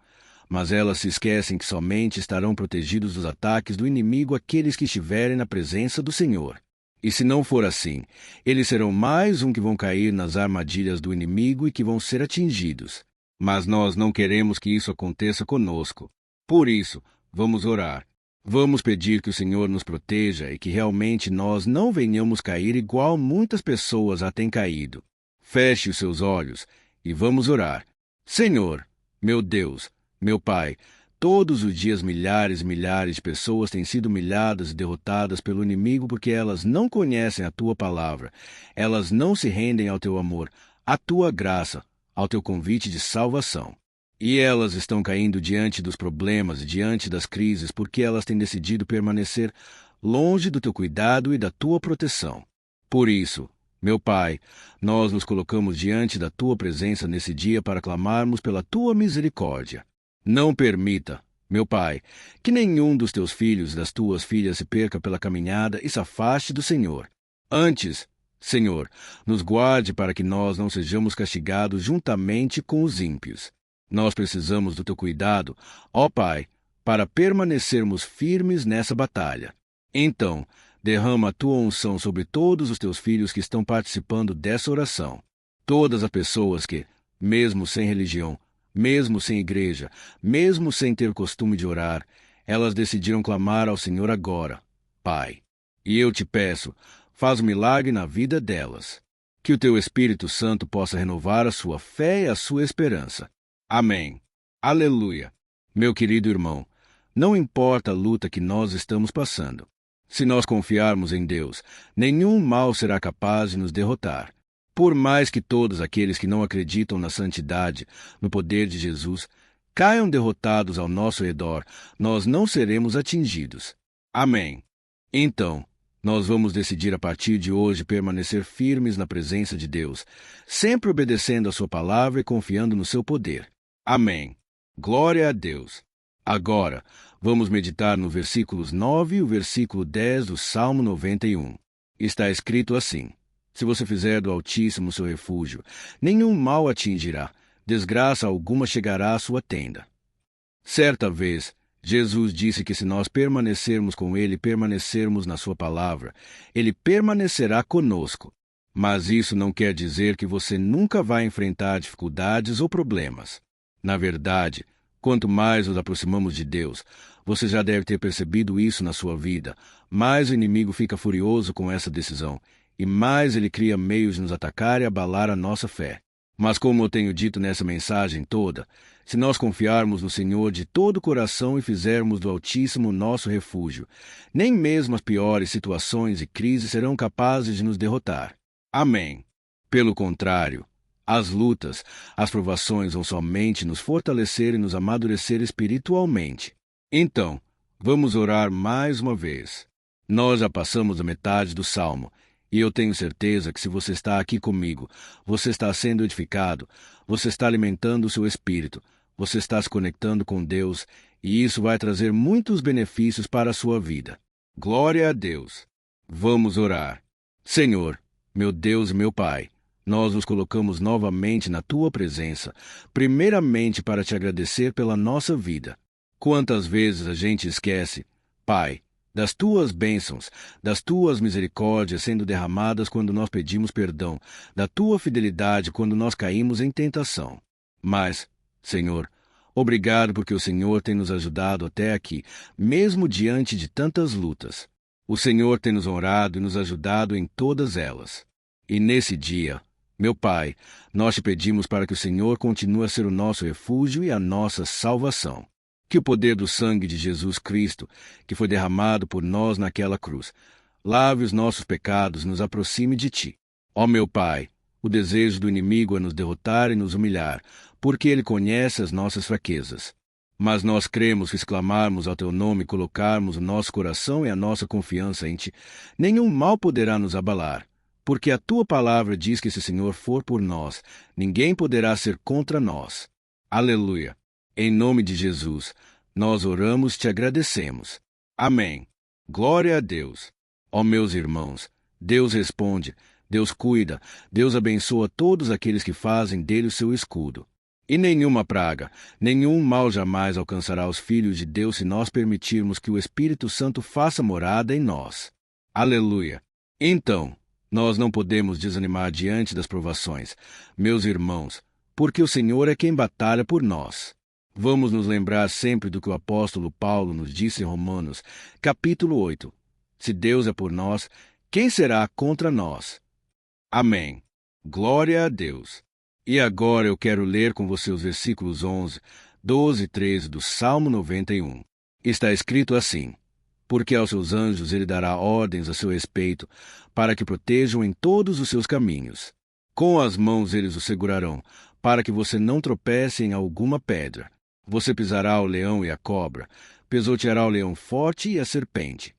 mas elas se esquecem que somente estarão protegidos dos ataques do inimigo aqueles que estiverem na presença do Senhor. E se não for assim, eles serão mais um que vão cair nas armadilhas do inimigo e que vão ser atingidos. Mas nós não queremos que isso aconteça conosco. Por isso, vamos orar. Vamos pedir que o Senhor nos proteja e que realmente nós não venhamos cair igual muitas pessoas já têm caído. Feche os seus olhos e vamos orar. Senhor, meu Deus, meu Pai, todos os dias milhares e milhares de pessoas têm sido humilhadas e derrotadas pelo inimigo porque elas não conhecem a Tua palavra. Elas não se rendem ao Teu amor, à Tua graça, ao Teu convite de salvação. E elas estão caindo diante dos problemas e diante das crises porque elas têm decidido permanecer longe do Teu cuidado e da Tua proteção. Por isso, meu Pai, nós nos colocamos diante da Tua presença nesse dia para clamarmos pela Tua misericórdia. Não permita, meu Pai, que nenhum dos Teus filhos e das Tuas filhas se perca pela caminhada e se afaste do Senhor. Antes, Senhor, nos guarde para que nós não sejamos castigados juntamente com os ímpios. Nós precisamos do Teu cuidado, ó Pai, para permanecermos firmes nessa batalha. Então, derrama a Tua unção sobre todos os Teus filhos que estão participando dessa oração. Todas as pessoas que, mesmo sem religião, mesmo sem igreja, mesmo sem ter costume de orar, elas decidiram clamar ao Senhor agora, Pai. E eu te peço, faz um milagre na vida delas. Que o Teu Espírito Santo possa renovar a sua fé e a sua esperança. Amém. Aleluia. Meu querido irmão, não importa a luta que nós estamos passando. Se nós confiarmos em Deus, nenhum mal será capaz de nos derrotar. Por mais que todos aqueles que não acreditam na santidade, no poder de Jesus, caiam derrotados ao nosso redor, nós não seremos atingidos. Amém. Então, nós vamos decidir a partir de hoje permanecer firmes na presença de Deus, sempre obedecendo a sua palavra e confiando no seu poder. Amém. Glória a Deus. Agora, vamos meditar no versículos 9 e o versículo 10 do Salmo 91. Está escrito assim: Se você fizer do Altíssimo seu refúgio, nenhum mal atingirá, desgraça alguma chegará à sua tenda. Certa vez, Jesus disse que se nós permanecermos com Ele, permanecermos na sua palavra, Ele permanecerá conosco. Mas isso não quer dizer que você nunca vai enfrentar dificuldades ou problemas. Na verdade, quanto mais nos aproximamos de Deus, você já deve ter percebido isso na sua vida, mais o inimigo fica furioso com essa decisão, e mais ele cria meios de nos atacar e abalar a nossa fé. Mas como eu tenho dito nessa mensagem toda, se nós confiarmos no Senhor de todo o coração e fizermos do Altíssimo nosso refúgio, nem mesmo as piores situações e crises serão capazes de nos derrotar. Amém. Pelo contrário, as lutas, as provações vão somente nos fortalecer e nos amadurecer espiritualmente. Então, vamos orar mais uma vez. Nós já passamos a metade do Salmo, e eu tenho certeza que se você está aqui comigo, você está sendo edificado, você está alimentando o seu espírito, você está se conectando com Deus, e isso vai trazer muitos benefícios para a sua vida. Glória a Deus. Vamos orar. Senhor, meu Deus e meu Pai, nós nos colocamos novamente na Tua presença, primeiramente para Te agradecer pela nossa vida. Quantas vezes a gente esquece, Pai, das Tuas bênçãos, das Tuas misericórdias sendo derramadas quando nós pedimos perdão, da Tua fidelidade quando nós caímos em tentação. Mas, Senhor, obrigado porque o Senhor tem nos ajudado até aqui, mesmo diante de tantas lutas. O Senhor tem nos honrado e nos ajudado em todas elas. E nesse dia, meu Pai, nós Te pedimos para que o Senhor continue a ser o nosso refúgio e a nossa salvação. Que o poder do sangue de Jesus Cristo, que foi derramado por nós naquela cruz, lave os nossos pecados e nos aproxime de Ti. Ó meu Pai, o desejo do inimigo é nos derrotar e nos humilhar, porque ele conhece as nossas fraquezas. Mas nós cremos que se clamarmos ao Teu nome e colocarmos o nosso coração e a nossa confiança em Ti, nenhum mal poderá nos abalar. Porque a Tua palavra diz que se o Senhor for por nós, ninguém poderá ser contra nós. Aleluia. Em nome de Jesus, nós oramos e Te agradecemos. Amém. Glória a Deus. Ó meus irmãos, Deus responde, Deus cuida, Deus abençoa todos aqueles que fazem dele o seu escudo. E nenhuma praga, nenhum mal jamais alcançará os filhos de Deus se nós permitirmos que o Espírito Santo faça morada em nós. Aleluia. Então, nós não podemos desanimar diante das provações, meus irmãos, porque o Senhor é quem batalha por nós. Vamos nos lembrar sempre do que o apóstolo Paulo nos disse em Romanos, capítulo 8. Se Deus é por nós, quem será contra nós? Amém. Glória a Deus. E agora eu quero ler com você os versículos 11, 12 e 13 do Salmo 91. Está escrito assim: Porque aos seus anjos ele dará ordens a seu respeito, para que protejam em todos os seus caminhos. Com as mãos eles o segurarão, para que você não tropece em alguma pedra. Você pisará o leão e a cobra, pisoteará o leão forte e a serpente.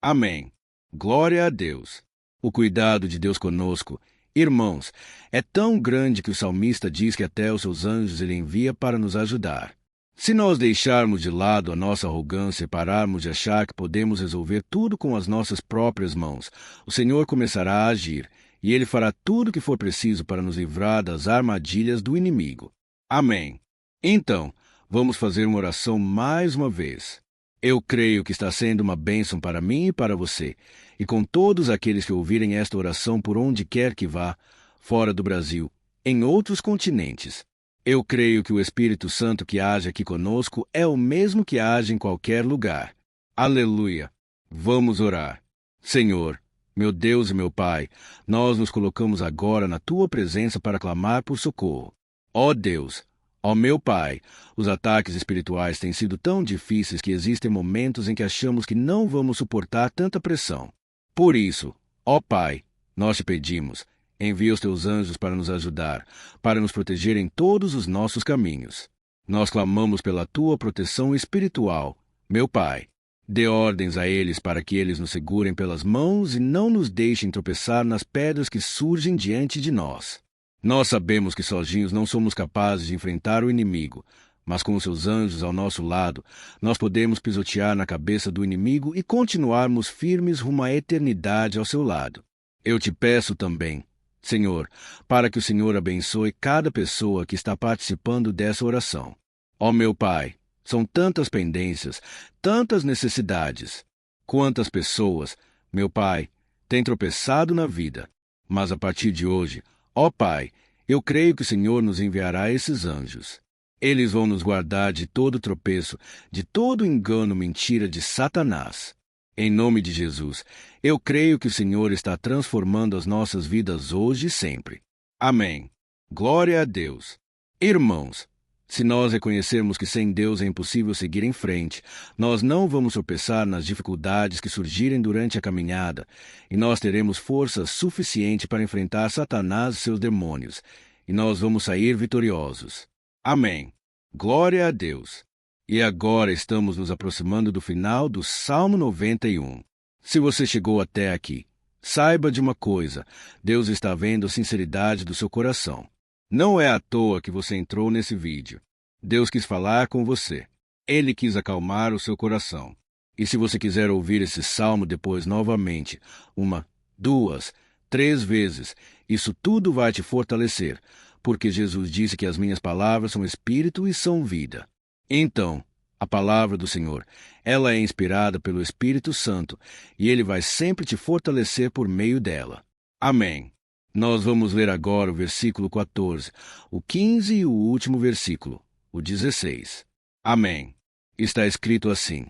Amém. Glória a Deus. O cuidado de Deus conosco, irmãos, é tão grande que o salmista diz que até os seus anjos ele envia para nos ajudar. Se nós deixarmos de lado a nossa arrogância e pararmos de achar que podemos resolver tudo com as nossas próprias mãos, o Senhor começará a agir, e Ele fará tudo o que for preciso para nos livrar das armadilhas do inimigo. Amém. Então, vamos fazer uma oração mais uma vez. Eu creio que está sendo uma bênção para mim e para você, e com todos aqueles que ouvirem esta oração por onde quer que vá, fora do Brasil, em outros continentes. Eu creio que o Espírito Santo que age aqui conosco é o mesmo que age em qualquer lugar. Aleluia! Vamos orar. Senhor, meu Deus e meu Pai, nós nos colocamos agora na Tua presença para clamar por socorro. Ó Deus, ó meu Pai, os ataques espirituais têm sido tão difíceis que existem momentos em que achamos que não vamos suportar tanta pressão. Por isso, ó Pai, nós te pedimos, envia os teus anjos para nos ajudar, para nos proteger em todos os nossos caminhos. Nós clamamos pela tua proteção espiritual, meu Pai. Dê ordens a eles para que eles nos segurem pelas mãos e não nos deixem tropeçar nas pedras que surgem diante de nós. Nós sabemos que sozinhos não somos capazes de enfrentar o inimigo, mas com os seus anjos ao nosso lado, nós podemos pisotear na cabeça do inimigo e continuarmos firmes rumo à eternidade ao seu lado. Eu te peço também, Senhor, para que o Senhor abençoe cada pessoa que está participando dessa oração. Ó meu Pai, são tantas pendências, tantas necessidades. Quantas pessoas, meu Pai, têm tropeçado na vida. Mas a partir de hoje, ó Pai, eu creio que o Senhor nos enviará esses anjos. Eles vão nos guardar de todo tropeço, de todo engano, mentira de Satanás. Em nome de Jesus, eu creio que o Senhor está transformando as nossas vidas hoje e sempre. Amém. Glória a Deus. Irmãos, se nós reconhecermos que sem Deus é impossível seguir em frente, nós não vamos tropeçar nas dificuldades que surgirem durante a caminhada, e nós teremos força suficiente para enfrentar Satanás e seus demônios, e nós vamos sair vitoriosos. Amém. Glória a Deus. E agora estamos nos aproximando do final do Salmo 91. Se você chegou até aqui, saiba de uma coisa: Deus está vendo a sinceridade do seu coração. Não é à toa que você entrou nesse vídeo. Deus quis falar com você. Ele quis acalmar o seu coração. E se você quiser ouvir esse salmo depois novamente, 1, 2, 3 vezes, isso tudo vai te fortalecer, porque Jesus disse que as minhas palavras são espírito e são vida. Então, a palavra do Senhor, ela é inspirada pelo Espírito Santo, e ele vai sempre te fortalecer por meio dela. Amém. Nós vamos ler agora o versículo 14, o 15 e o último versículo, o 16. Amém. Está escrito assim: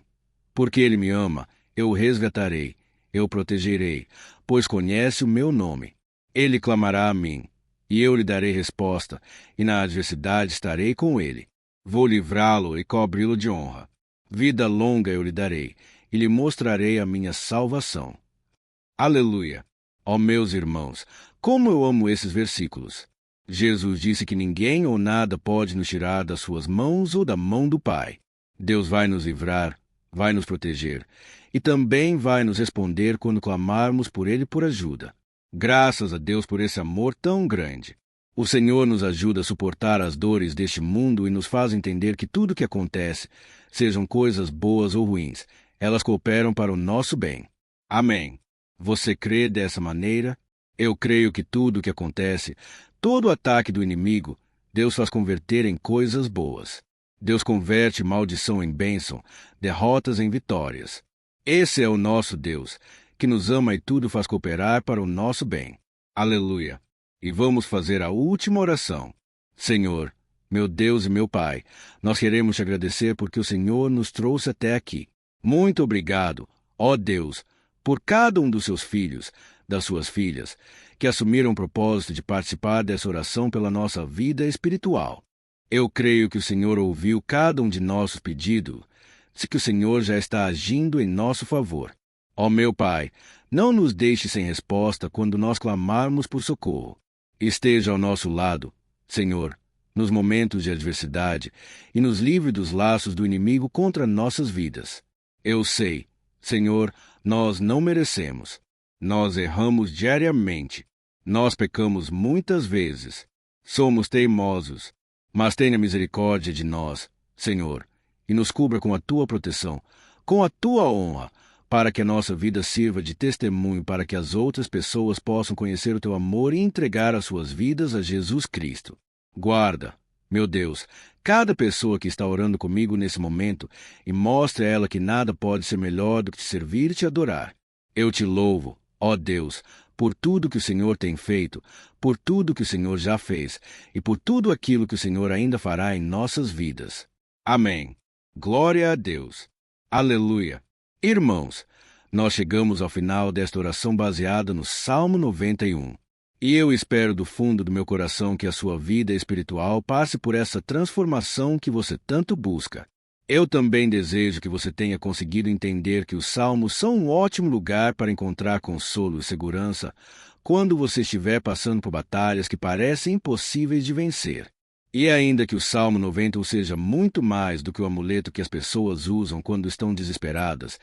Porque ele me ama, eu o resgatarei, eu o protegerei, pois conhece o meu nome. Ele clamará a mim, e eu lhe darei resposta, e na adversidade estarei com ele. Vou livrá-lo e cobri-lo de honra. Vida longa eu lhe darei, e lhe mostrarei a minha salvação. Aleluia! Ó meus irmãos, como eu amo esses versículos! Jesus disse que ninguém ou nada pode nos tirar das suas mãos ou da mão do Pai. Deus vai nos livrar, vai nos proteger, e também vai nos responder quando clamarmos por Ele por ajuda. Graças a Deus por esse amor tão grande. O Senhor nos ajuda a suportar as dores deste mundo e nos faz entender que tudo o que acontece, sejam coisas boas ou ruins, elas cooperam para o nosso bem. Amém. Você crê dessa maneira? Eu creio que tudo o que acontece, todo ataque do inimigo, Deus faz converter em coisas boas. Deus converte maldição em bênção, derrotas em vitórias. Esse é o nosso Deus, que nos ama e tudo faz cooperar para o nosso bem. Aleluia! E vamos fazer a última oração. Senhor, Meu Deus e meu Pai, nós queremos te agradecer porque o Senhor nos trouxe até aqui. Muito obrigado, ó Deus, por cada um dos seus filhos, das suas filhas, que assumiram o propósito de participar dessa oração pela nossa vida espiritual. Eu creio que o Senhor ouviu cada um de nossos pedidos, e que o Senhor já está agindo em nosso favor. Ó meu Pai, não nos deixe sem resposta quando nós clamarmos por socorro. Esteja ao nosso lado, Senhor, nos momentos de adversidade, e nos livre dos laços do inimigo contra nossas vidas. Eu sei, Senhor, nós não merecemos. Nós erramos diariamente. Nós pecamos muitas vezes. Somos teimosos. Mas tenha misericórdia de nós, Senhor, e nos cubra com a tua proteção, com a tua honra, para que a nossa vida sirva de testemunho para que as outras pessoas possam conhecer o teu amor e entregar as suas vidas a Jesus Cristo. Guarda, meu Deus, cada pessoa que está orando comigo nesse momento e mostre a ela que nada pode ser melhor do que te servir e te adorar. Eu te louvo, ó Deus, por tudo que o Senhor tem feito, por tudo que o Senhor já fez e por tudo aquilo que o Senhor ainda fará em nossas vidas. Amém. Glória a Deus. Aleluia. Irmãos, nós chegamos ao final desta oração baseada no Salmo 91. E eu espero do fundo do meu coração que a sua vida espiritual passe por essa transformação que você tanto busca. Eu também desejo que você tenha conseguido entender que os salmos são um ótimo lugar para encontrar consolo e segurança quando você estiver passando por batalhas que parecem impossíveis de vencer. E ainda que o Salmo 90 seja muito mais do que o amuleto que as pessoas usam quando estão desesperadas,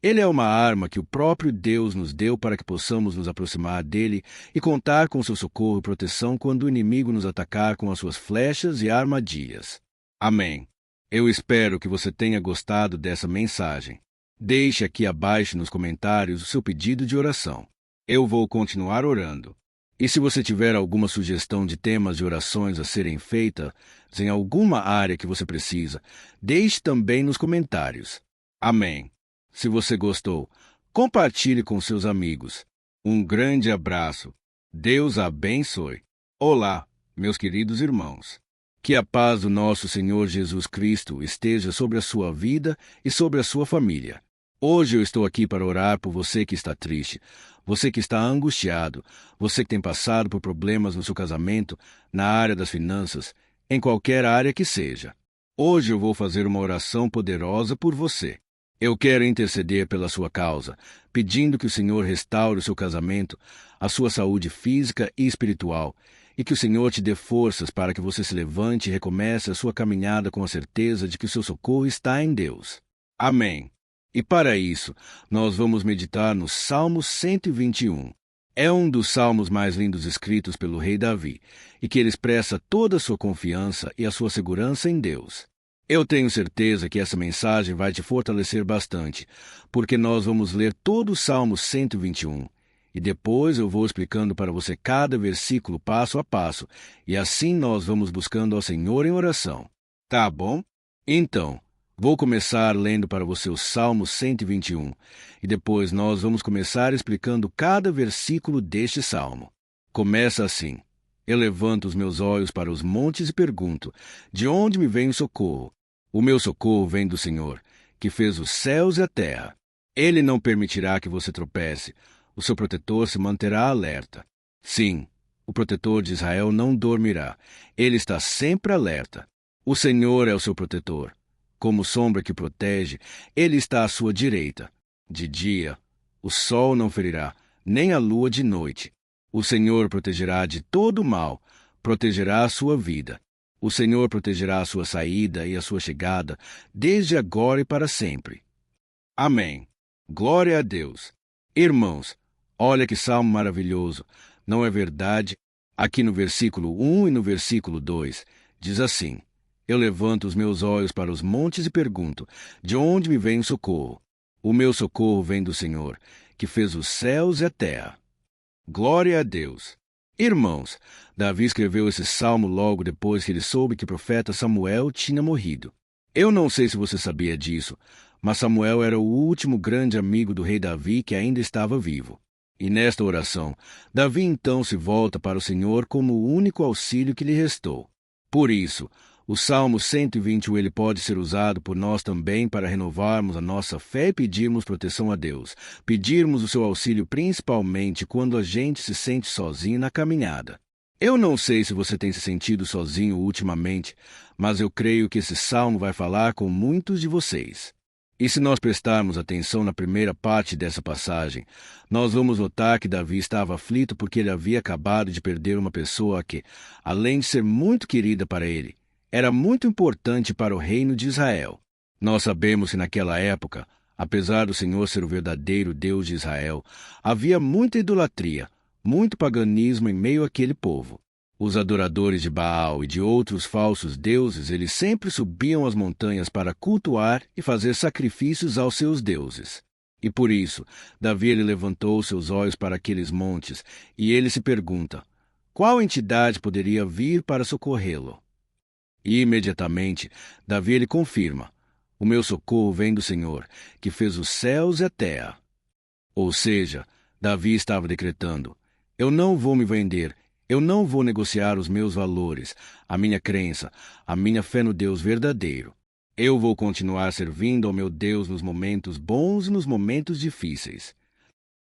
ele é uma arma que o próprio Deus nos deu para que possamos nos aproximar dele e contar com seu socorro e proteção quando o inimigo nos atacar com as suas flechas e armadilhas. Amém. Eu espero que você tenha gostado dessa mensagem. Deixe aqui abaixo nos comentários o seu pedido de oração. Eu vou continuar orando. E se você tiver alguma sugestão de temas de orações a serem feitas em alguma área que você precisa, deixe também nos comentários. Amém. Se você gostou, compartilhe com seus amigos. Um grande abraço. Deus abençoe. Olá, meus queridos irmãos. Que a paz do nosso Senhor Jesus Cristo esteja sobre a sua vida e sobre a sua família. Hoje eu estou aqui para orar por você que está triste, você que está angustiado, você que tem passado por problemas no seu casamento, na área das finanças, em qualquer área que seja. Hoje eu vou fazer uma oração poderosa por você. Eu quero interceder pela sua causa, pedindo que o Senhor restaure o seu casamento, a sua saúde física e espiritual, e que o Senhor te dê forças para que você se levante e recomece a sua caminhada com a certeza de que o seu socorro está em Deus. Amém. E para isso, nós vamos meditar no Salmo 121. É um dos salmos mais lindos escritos pelo rei Davi, e que ele expressa toda a sua confiança e a sua segurança em Deus. Eu tenho certeza que essa mensagem vai te fortalecer bastante, porque nós vamos ler todo o Salmo 121, e depois eu vou explicando para você cada versículo passo a passo, e assim nós vamos buscando ao Senhor em oração. Tá bom? Então, vou começar lendo para você o Salmo 121, e depois nós vamos começar explicando cada versículo deste salmo. Começa assim: Eu levanto os meus olhos para os montes e pergunto, de onde me vem o socorro? O meu socorro vem do Senhor, que fez os céus e a terra. Ele não permitirá que você tropece. O seu protetor se manterá alerta. Sim, o protetor de Israel não dormirá. Ele está sempre alerta. O Senhor é o seu protetor. Como sombra que protege, ele está à sua direita. De dia, o sol não ferirá, nem a lua de noite. O Senhor protegerá de todo o mal, protegerá a sua vida. O Senhor protegerá a sua saída e a sua chegada, desde agora e para sempre. Amém. Glória a Deus. Irmãos, olha que salmo maravilhoso, não é verdade? Aqui no versículo 1 e no versículo 2, diz assim: Eu levanto os meus olhos para os montes e pergunto, de onde me vem o socorro? O meu socorro vem do Senhor, que fez os céus e a terra. Glória a Deus. Irmãos, Davi escreveu esse salmo logo depois que ele soube que o profeta Samuel tinha morrido. Eu não sei se você sabia disso, mas Samuel era o último grande amigo do rei Davi que ainda estava vivo. E nesta oração, Davi então se volta para o Senhor como o único auxílio que lhe restou. Por isso, O Salmo 121 ele pode ser usado por nós também para renovarmos a nossa fé e pedirmos proteção a Deus, pedirmos o seu auxílio principalmente quando a gente se sente sozinho na caminhada. Eu não sei se você tem se sentido sozinho ultimamente, mas eu creio que esse salmo vai falar com muitos de vocês. E se nós prestarmos atenção na primeira parte dessa passagem, nós vamos notar que Davi estava aflito porque ele havia acabado de perder uma pessoa que, além de ser muito querida para ele, era muito importante para o reino de Israel. Nós sabemos que naquela época, apesar do Senhor ser o verdadeiro Deus de Israel, havia muita idolatria, muito paganismo em meio àquele povo. Os adoradores de Baal e de outros falsos deuses, eles sempre subiam as montanhas para cultuar e fazer sacrifícios aos seus deuses. E por isso, Davi ele levantou seus olhos para aqueles montes e ele se pergunta, qual entidade poderia vir para socorrê-lo? E imediatamente, Davi ele confirma, o meu socorro vem do Senhor, que fez os céus e a terra. Ou seja, Davi estava decretando, eu não vou me vender, eu não vou negociar os meus valores, a minha crença, a minha fé no Deus verdadeiro. Eu vou continuar servindo ao meu Deus nos momentos bons e nos momentos difíceis.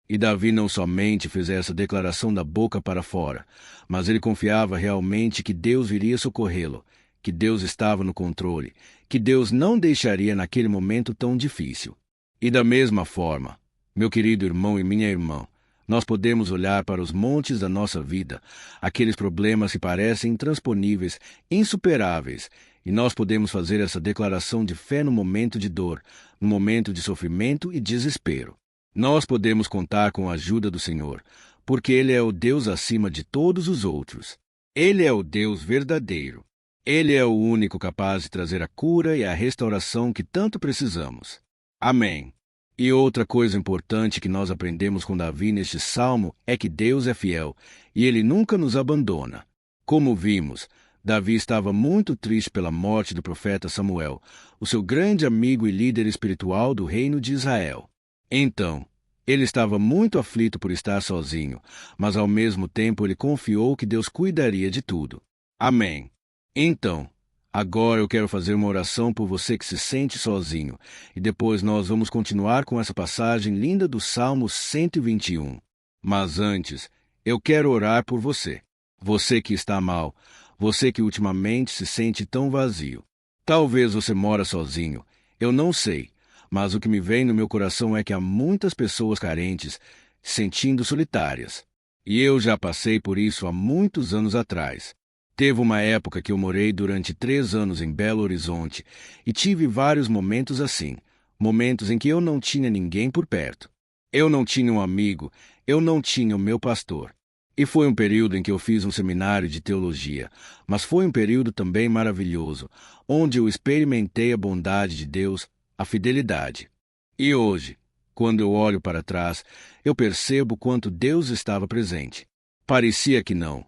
E Davi não somente fez essa declaração da boca para fora, mas ele confiava realmente que Deus viria socorrê-lo, que Deus estava no controle, que Deus não deixaria naquele momento tão difícil. E da mesma forma, meu querido irmão e minha irmã, nós podemos olhar para os montes da nossa vida, aqueles problemas que parecem intransponíveis, insuperáveis, e nós podemos fazer essa declaração de fé no momento de dor, no momento de sofrimento e desespero. Nós podemos contar com a ajuda do Senhor, porque Ele é o Deus acima de todos os outros. Ele é o Deus verdadeiro. Ele é o único capaz de trazer a cura e a restauração que tanto precisamos. Amém. E outra coisa importante que nós aprendemos com Davi neste salmo é que Deus é fiel e Ele nunca nos abandona. Como vimos, Davi estava muito triste pela morte do profeta Samuel, o seu grande amigo e líder espiritual do reino de Israel. Então, ele estava muito aflito por estar sozinho, mas ao mesmo tempo ele confiou que Deus cuidaria de tudo. Amém. Então, agora eu quero fazer uma oração por você que se sente sozinho, e depois nós vamos continuar com essa passagem linda do Salmo 121. Mas antes, eu quero orar por você. Você que está mal, você que ultimamente se sente tão vazio. Talvez você mora sozinho, eu não sei, mas o que me vem no meu coração é que há muitas pessoas carentes, se sentindo solitárias. E eu já passei por isso há muitos anos atrás. Teve uma época que eu morei durante 3 anos em Belo Horizonte e tive vários momentos assim, momentos em que eu não tinha ninguém por perto. Eu não tinha um amigo, eu não tinha o meu pastor. E foi um período em que eu fiz um seminário de teologia, mas foi um período também maravilhoso, onde eu experimentei a bondade de Deus, a fidelidade. E hoje, quando eu olho para trás, eu percebo quanto Deus estava presente. Parecia que não.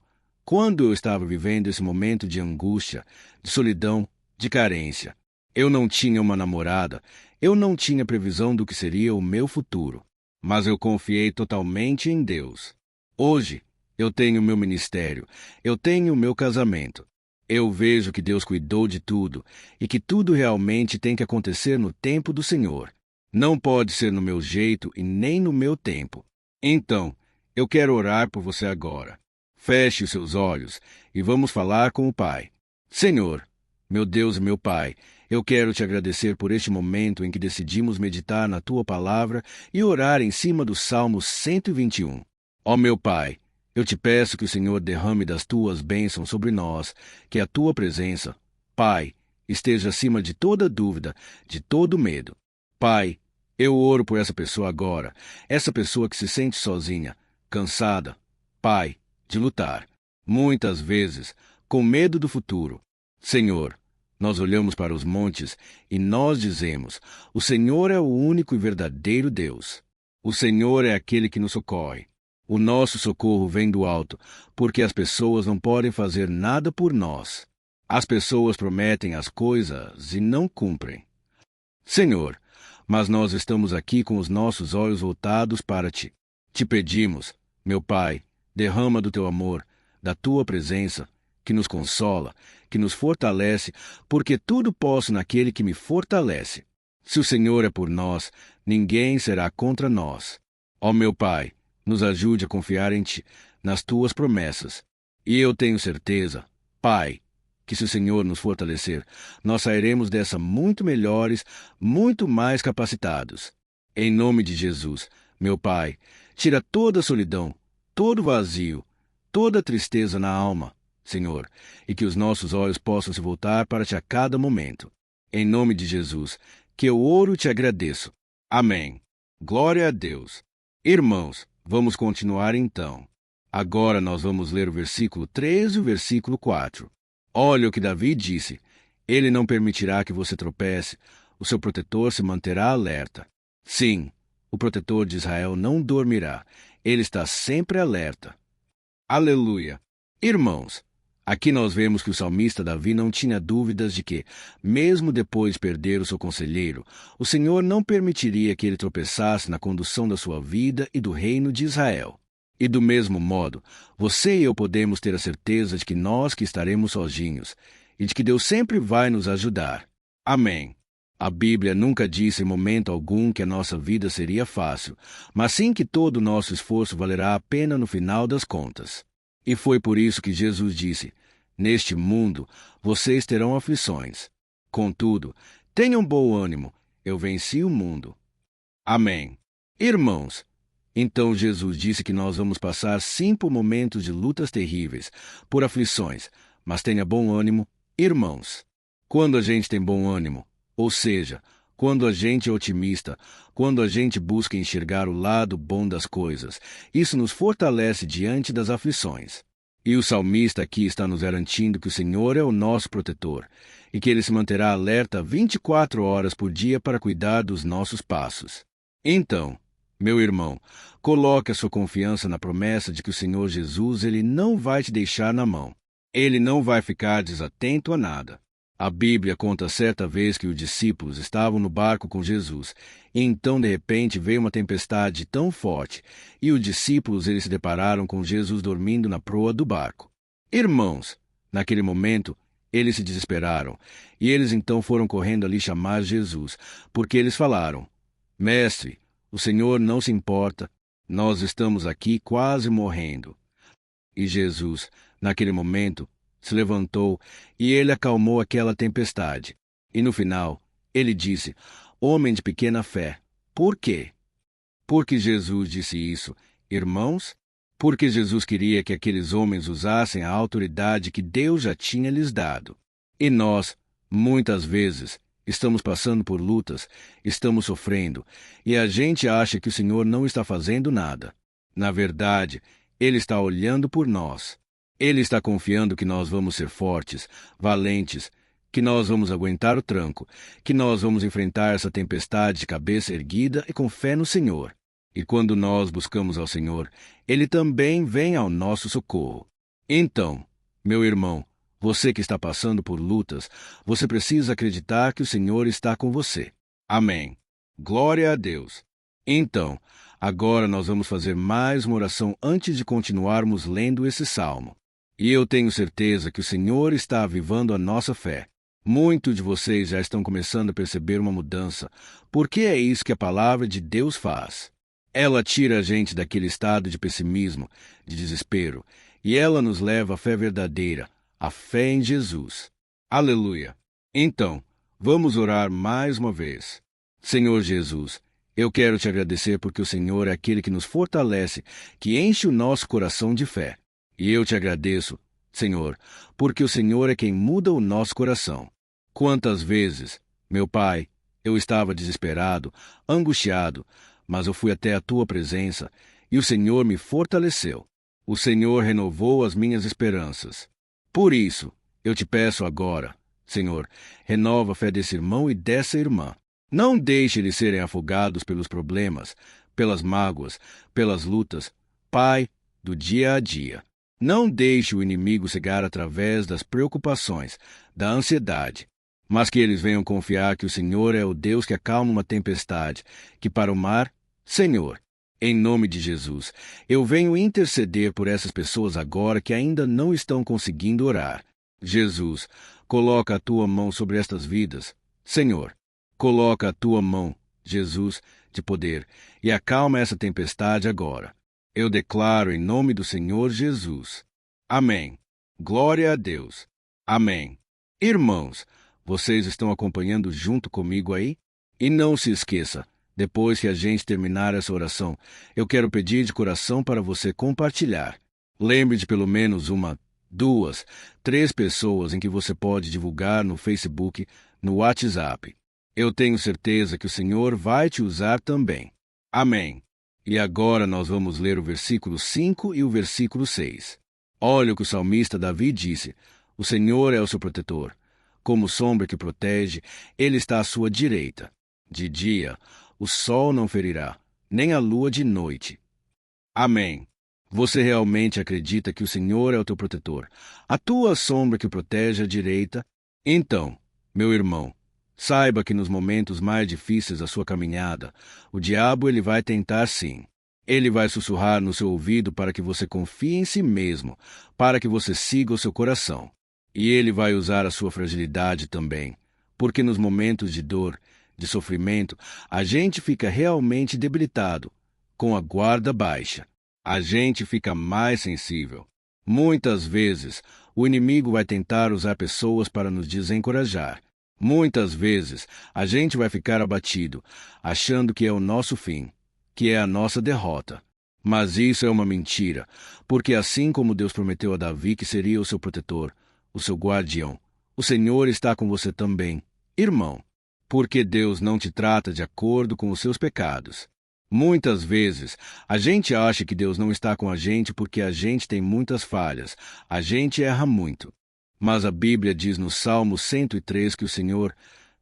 Quando eu estava vivendo esse momento de angústia, de solidão, de carência, eu não tinha uma namorada, eu não tinha previsão do que seria o meu futuro, mas eu confiei totalmente em Deus. Hoje, eu tenho meu ministério, eu tenho o meu casamento. Eu vejo que Deus cuidou de tudo e que tudo realmente tem que acontecer no tempo do Senhor. Não pode ser no meu jeito e nem no meu tempo. Então, eu quero orar por você agora. Feche os seus olhos e vamos falar com o Pai. Senhor, meu Deus e meu Pai, eu quero te agradecer por este momento em que decidimos meditar na Tua Palavra e orar em cima do Salmo 121. Ó meu Pai, eu te peço que o Senhor derrame das Tuas bênçãos sobre nós, que a Tua presença, Pai, esteja acima de toda dúvida, de todo medo. Pai, eu oro por essa pessoa agora, essa pessoa que se sente sozinha, cansada, Pai, de lutar, muitas vezes, com medo do futuro. Senhor, nós olhamos para os montes e nós dizemos, o Senhor é o único e verdadeiro Deus. O Senhor é aquele que nos socorre. O nosso socorro vem do alto, porque as pessoas não podem fazer nada por nós. As pessoas prometem as coisas e não cumprem. Senhor, mas nós estamos aqui com os nossos olhos voltados para Ti. Te pedimos, meu Pai, derrama do Teu amor, da Tua presença, que nos consola, que nos fortalece, porque tudo posso naquele que me fortalece. Se o Senhor é por nós, ninguém será contra nós. Ó meu Pai, nos ajude a confiar em Ti, nas Tuas promessas. E eu tenho certeza, Pai, que se o Senhor nos fortalecer, nós sairemos dessa muito melhores, muito mais capacitados. Em nome de Jesus, meu Pai, tira toda a solidão, todo o vazio, toda a tristeza na alma, Senhor, e que os nossos olhos possam se voltar para Ti a cada momento. Em nome de Jesus, que eu oro e Te agradeço. Amém. Glória a Deus. Irmãos, vamos continuar então. Agora nós vamos ler o versículo 3 e o versículo 4. Olha o que Davi disse. Ele não permitirá que você tropece. O seu protetor se manterá alerta. Sim, o protetor de Israel não dormirá. Ele está sempre alerta. Aleluia. Irmãos, aqui nós vemos que o salmista Davi não tinha dúvidas de que, mesmo depois de perder o seu conselheiro, o Senhor não permitiria que ele tropeçasse na condução da sua vida e do reino de Israel. E do mesmo modo, você e eu podemos ter a certeza de que nós que estaremos sozinhos e de que Deus sempre vai nos ajudar. Amém. A Bíblia nunca disse em momento algum que a nossa vida seria fácil, mas sim que todo o nosso esforço valerá a pena no final das contas. E foi por isso que Jesus disse: neste mundo vocês terão aflições. Contudo, tenham bom ânimo, eu venci o mundo. Amém. Irmãos, então Jesus disse que nós vamos passar sim por momentos de lutas terríveis, por aflições, mas tenha bom ânimo, irmãos. Quando a gente tem bom ânimo, ou seja, quando a gente é otimista, quando a gente busca enxergar o lado bom das coisas, isso nos fortalece diante das aflições. E o salmista aqui está nos garantindo que o Senhor é o nosso protetor e que Ele se manterá alerta 24 horas por dia para cuidar dos nossos passos. Então, meu irmão, coloque a sua confiança na promessa de que o Senhor Jesus Ele não vai te deixar na mão. Ele não vai ficar desatento a nada. A Bíblia conta certa vez que os discípulos estavam no barco com Jesus, e então de repente veio uma tempestade tão forte, e os discípulos eles se depararam com Jesus dormindo na proa do barco. Irmãos, naquele momento, eles se desesperaram, e eles então foram correndo ali chamar Jesus, porque eles falaram: Mestre, o Senhor não se importa, nós estamos aqui quase morrendo. E Jesus, naquele momento, se levantou e ele acalmou aquela tempestade. E no final, ele disse: Homem de pequena fé, por quê? Por que Jesus disse isso, irmãos? Porque Jesus queria que aqueles homens usassem a autoridade que Deus já tinha lhes dado. E nós, muitas vezes, estamos passando por lutas, estamos sofrendo, e a gente acha que o Senhor não está fazendo nada. Na verdade, Ele está olhando por nós. Ele está confiando que nós vamos ser fortes, valentes, que nós vamos aguentar o tranco, que nós vamos enfrentar essa tempestade de cabeça erguida e com fé no Senhor. E quando nós buscamos ao Senhor, Ele também vem ao nosso socorro. Então, meu irmão, você que está passando por lutas, você precisa acreditar que o Senhor está com você. Amém. Glória a Deus. Então, agora nós vamos fazer mais uma oração antes de continuarmos lendo esse salmo. E eu tenho certeza que o Senhor está avivando a nossa fé. Muitos de vocês já estão começando a perceber uma mudança, porque é isso que a palavra de Deus faz. Ela tira a gente daquele estado de pessimismo, de desespero, e ela nos leva à fé verdadeira, a fé em Jesus. Aleluia! Então, vamos orar mais uma vez. Senhor Jesus, eu quero te agradecer porque o Senhor é aquele que nos fortalece, que enche o nosso coração de fé. E eu te agradeço, Senhor, porque o Senhor é quem muda o nosso coração. Quantas vezes, meu Pai, eu estava desesperado, angustiado, mas eu fui até a Tua presença e o Senhor me fortaleceu. O Senhor renovou as minhas esperanças. Por isso, eu te peço agora, Senhor, renova a fé desse irmão e dessa irmã. Não deixe eles serem afogados pelos problemas, pelas mágoas, pelas lutas, Pai, do dia a dia. Não deixe o inimigo cegar através das preocupações, da ansiedade, mas que eles venham confiar que o Senhor é o Deus que acalma uma tempestade, que para o mar, Senhor, Em nome de Jesus, eu venho interceder por essas pessoas agora que ainda não estão conseguindo orar. Jesus, coloca a tua mão sobre estas vidas. Senhor, coloca a tua mão, Jesus, de poder, e acalma essa tempestade agora. Eu declaro em nome do Senhor Jesus. Amém. Glória a Deus. Amém. Irmãos, vocês estão acompanhando junto comigo aí? E não se esqueça, depois que a gente terminar essa oração, eu quero pedir de coração para você compartilhar. Lembre de pelo menos uma, 2, 3 pessoas em que você pode divulgar no Facebook, no WhatsApp. Eu tenho certeza que o Senhor vai te usar também. Amém. E agora nós vamos ler o versículo 5 e o versículo 6. Olha o que o salmista Davi disse: o Senhor é o seu protetor. Como sombra que protege, ele está à sua direita. De dia, o sol não ferirá, nem a lua de noite. Amém. Você realmente acredita que o Senhor é o teu protetor, a tua sombra que o protege à direita? Então, meu irmão, saiba que nos momentos mais difíceis da sua caminhada, o diabo ele vai tentar sim. Ele vai sussurrar no seu ouvido para que você confie em si mesmo, para que você siga o seu coração. E ele vai usar a sua fragilidade também, porque nos momentos de dor, de sofrimento, a gente fica realmente debilitado, com a guarda baixa. A gente fica mais sensível. Muitas vezes, o inimigo vai tentar usar pessoas para nos desencorajar. Muitas vezes, a gente vai ficar abatido, achando que é o nosso fim, que é a nossa derrota. Mas isso é uma mentira, porque assim como Deus prometeu a Davi que seria o seu protetor, o seu guardião, o Senhor está com você também, irmão, porque Deus não te trata de acordo com os seus pecados. Muitas vezes, a gente acha que Deus não está com a gente porque a gente tem muitas falhas, a gente erra muito. Mas a Bíblia diz no Salmo 103 que o Senhor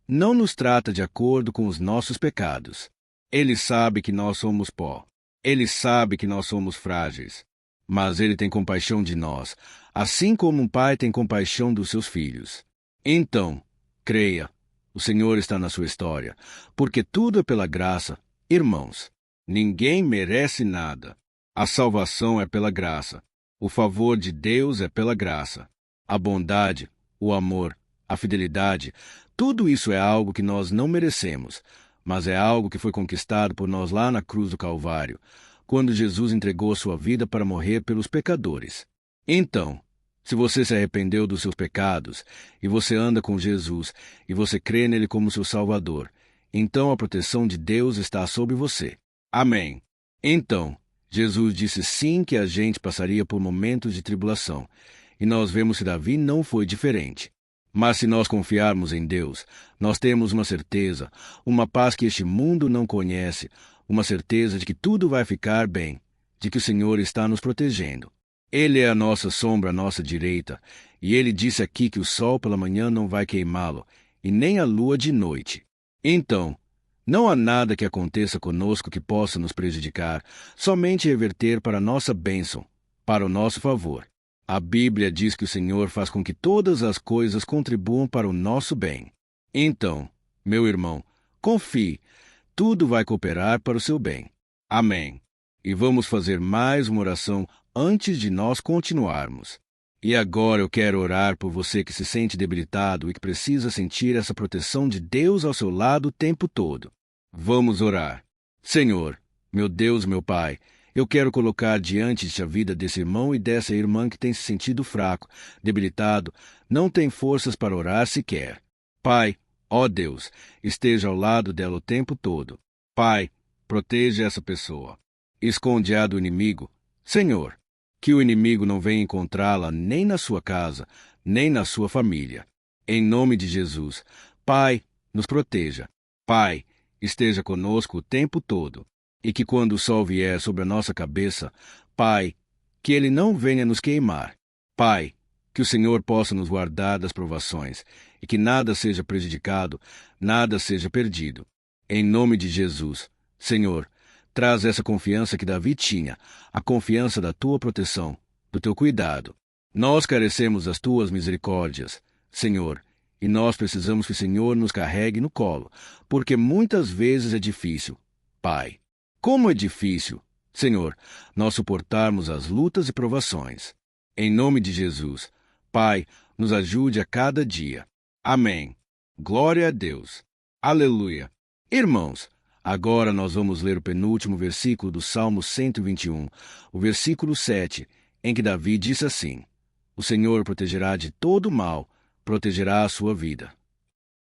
não nos trata de acordo com os nossos pecados. Ele sabe que nós somos pó. Ele sabe que nós somos frágeis. Mas Ele tem compaixão de nós, assim como um pai tem compaixão dos seus filhos. Então, creia, o Senhor está na sua história, porque tudo é pela graça. Irmãos, ninguém merece nada. A salvação é pela graça. O favor de Deus é pela graça. A bondade, o amor, a fidelidade, tudo isso é algo que nós não merecemos, mas é algo que foi conquistado por nós lá na cruz do Calvário, quando Jesus entregou sua vida para morrer pelos pecadores. Então, se você se arrependeu dos seus pecados, e você anda com Jesus, e você crê nele como seu Salvador, então a proteção de Deus está sobre você. Amém. Então, Jesus disse sim que a gente passaria por momentos de tribulação, e nós vemos que Davi não foi diferente. Mas se nós confiarmos em Deus, nós temos uma certeza, uma paz que este mundo não conhece, uma certeza de que tudo vai ficar bem, de que o Senhor está nos protegendo. Ele é a nossa sombra à nossa direita, e ele disse aqui que o sol pela manhã não vai queimá-lo, e nem a lua de noite. Então, não há nada que aconteça conosco que possa nos prejudicar, somente reverter para a nossa bênção, para o nosso favor. A Bíblia diz que o Senhor faz com que todas as coisas contribuam para o nosso bem. Então, meu irmão, confie, tudo vai cooperar para o seu bem. Amém. E vamos fazer mais uma oração antes de nós continuarmos. E agora eu quero orar por você que se sente debilitado e que precisa sentir essa proteção de Deus ao seu lado o tempo todo. Vamos orar. Senhor, meu Deus, meu Pai, eu quero colocar diante de ti a vida desse irmão e dessa irmã que tem se sentido fraco, debilitado, não tem forças para orar sequer. Pai, ó Deus, esteja ao lado dela o tempo todo. Pai, proteja essa pessoa. Esconde-a do inimigo. Senhor, que o inimigo não venha encontrá-la nem na sua casa, nem na sua família. Em nome de Jesus, Pai, nos proteja. Pai, esteja conosco o tempo todo. E que quando o sol vier sobre a nossa cabeça, Pai, que ele não venha nos queimar. Pai, que o Senhor possa nos guardar das provações, e que nada seja prejudicado, nada seja perdido. Em nome de Jesus, Senhor, traz essa confiança que Davi tinha, a confiança da tua proteção, do teu cuidado. Nós carecemos das tuas misericórdias, Senhor, e nós precisamos que o Senhor nos carregue no colo, porque muitas vezes é difícil. Pai, Como é difícil, Senhor, nós suportarmos as lutas e provações. Em nome de Jesus, Pai, nos ajude a cada dia. Amém. Glória a Deus. Aleluia. Irmãos, agora nós vamos ler o penúltimo versículo do Salmo 121, o versículo 7, em que Davi disse assim: O Senhor protegerá de todo mal, protegerá a sua vida.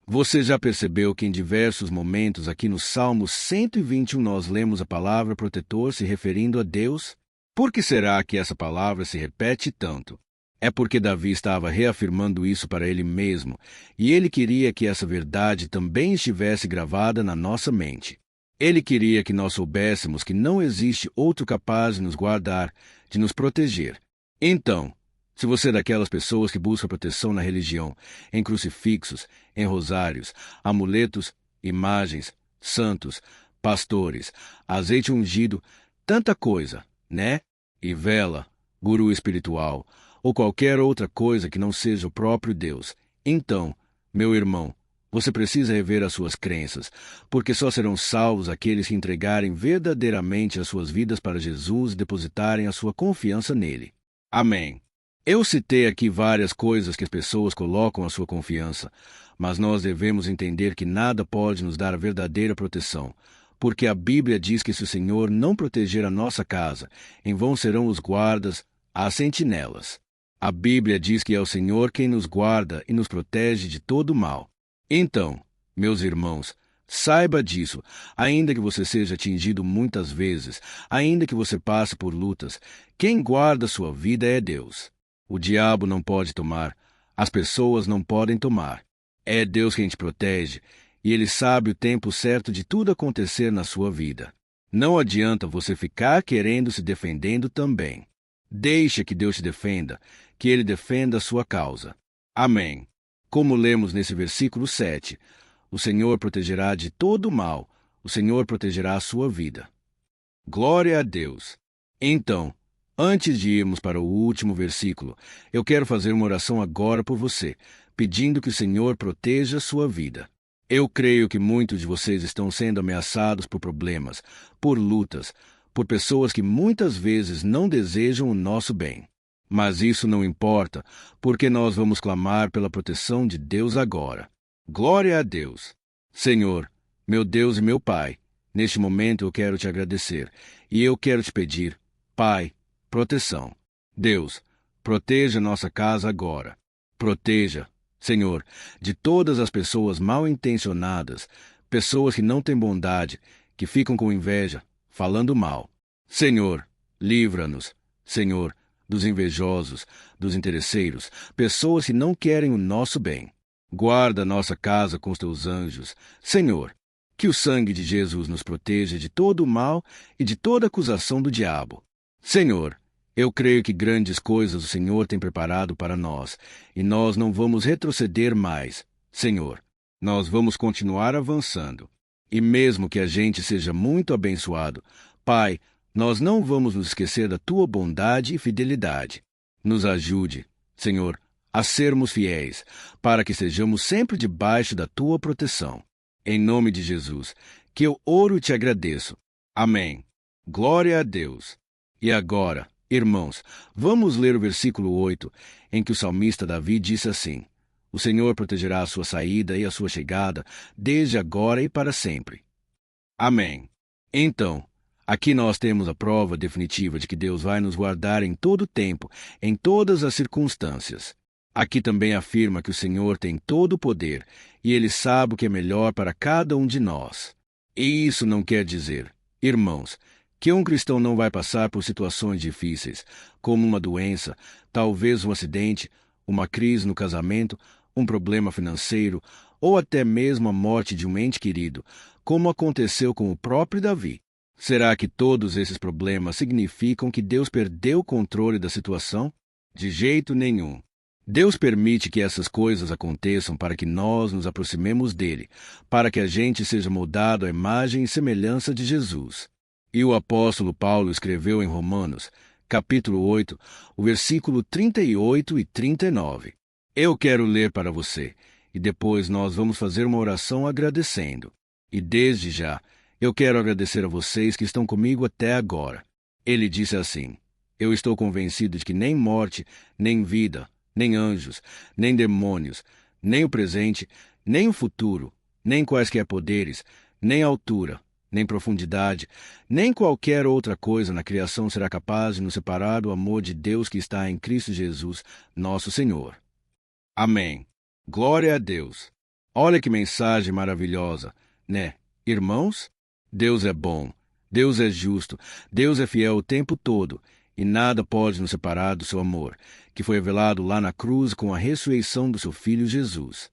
Você já percebeu que em diversos momentos aqui no Salmo 121 nós lemos a palavra protetor se referindo a Deus? Por que será que essa palavra se repete tanto? É porque Davi estava reafirmando isso para ele mesmo, e ele queria que essa verdade também estivesse gravada na nossa mente. Ele queria que nós soubéssemos que não existe outro capaz de nos guardar, de nos proteger. Então, se você é daquelas pessoas que busca proteção na religião, em crucifixos, em rosários, amuletos, imagens, santos, pastores, azeite ungido, tanta coisa, né? E vela, guru espiritual, ou qualquer outra coisa que não seja o próprio Deus, então, meu irmão, você precisa rever as suas crenças, porque só serão salvos aqueles que entregarem verdadeiramente as suas vidas para Jesus e depositarem a sua confiança nele. Amém. Eu citei aqui várias coisas que as pessoas colocam a sua confiança, mas nós devemos entender que nada pode nos dar a verdadeira proteção, porque a Bíblia diz que se o Senhor não proteger a nossa casa, em vão serão os guardas, as sentinelas. A Bíblia diz que é o Senhor quem nos guarda e nos protege de todo mal. Então, meus irmãos, saiba disso, ainda que você seja atingido muitas vezes, ainda que você passe por lutas, quem guarda sua vida é Deus. O diabo não pode tomar, as pessoas não podem tomar. É Deus quem te protege, e Ele sabe o tempo certo de tudo acontecer na sua vida. Não adianta você ficar querendo se defendendo também. Deixe que Deus te defenda, que Ele defenda a sua causa. Amém. Como lemos nesse versículo 7, o Senhor protegerá de todo mal, o Senhor protegerá a sua vida. Glória a Deus. Então, antes de irmos para o último versículo, eu quero fazer uma oração agora por você, pedindo que o Senhor proteja a sua vida. Eu creio que muitos de vocês estão sendo ameaçados por problemas, por lutas, por pessoas que muitas vezes não desejam o nosso bem. Mas isso não importa, porque nós vamos clamar pela proteção de Deus agora. Glória a Deus. Senhor, meu Deus e meu Pai, neste momento eu quero te agradecer, e eu quero te pedir, Pai, proteção. Deus, proteja nossa casa agora. Proteja, Senhor, de todas as pessoas mal intencionadas, pessoas que não têm bondade, que ficam com inveja, falando mal. Senhor, livra-nos, Senhor, dos invejosos, dos interesseiros, pessoas que não querem o nosso bem. Guarda nossa casa com os teus anjos. Senhor, que o sangue de Jesus nos proteja de todo o mal e de toda acusação do diabo. Senhor, eu creio que grandes coisas o Senhor tem preparado para nós, e nós não vamos retroceder mais. Senhor, nós vamos continuar avançando. E mesmo que a gente seja muito abençoado, Pai, nós não vamos nos esquecer da Tua bondade e fidelidade. Nos ajude, Senhor, a sermos fiéis, para que sejamos sempre debaixo da Tua proteção. Em nome de Jesus, que eu oro e te agradeço. Amém. Glória a Deus. E agora, irmãos, vamos ler o versículo 8, em que o salmista Davi disse assim: O Senhor protegerá a sua saída e a sua chegada, desde agora e para sempre. Amém. Então, aqui nós temos a prova definitiva de que Deus vai nos guardar em todo o tempo, em todas as circunstâncias. Aqui também afirma que o Senhor tem todo o poder, e Ele sabe o que é melhor para cada um de nós. E isso não quer dizer, irmãos, que um cristão não vai passar por situações difíceis, como uma doença, talvez um acidente, uma crise no casamento, um problema financeiro, ou até mesmo a morte de um ente querido, como aconteceu com o próprio Davi. Será que todos esses problemas significam que Deus perdeu o controle da situação? De jeito nenhum. Deus permite que essas coisas aconteçam para que nós nos aproximemos dele, para que a gente seja moldado à imagem e semelhança de Jesus. E o apóstolo Paulo escreveu em Romanos, capítulo 8, o versículo 38 e 39. Eu quero ler para você, e depois nós vamos fazer uma oração agradecendo. E desde já, Eu quero agradecer a vocês que estão comigo até agora. Ele disse assim: Eu estou convencido de que nem morte, nem vida, nem anjos, nem demônios, nem o presente, nem o futuro, nem quaisquer poderes, nem altura, nem profundidade, nem qualquer outra coisa na criação será capaz de nos separar do amor de Deus que está em Cristo Jesus, nosso Senhor. Amém. Glória a Deus. Olha que mensagem maravilhosa, né, irmãos? Deus é bom, Deus é justo, Deus é fiel o tempo todo, e nada pode nos separar do seu amor, que foi revelado lá na cruz com a ressurreição do seu Filho Jesus.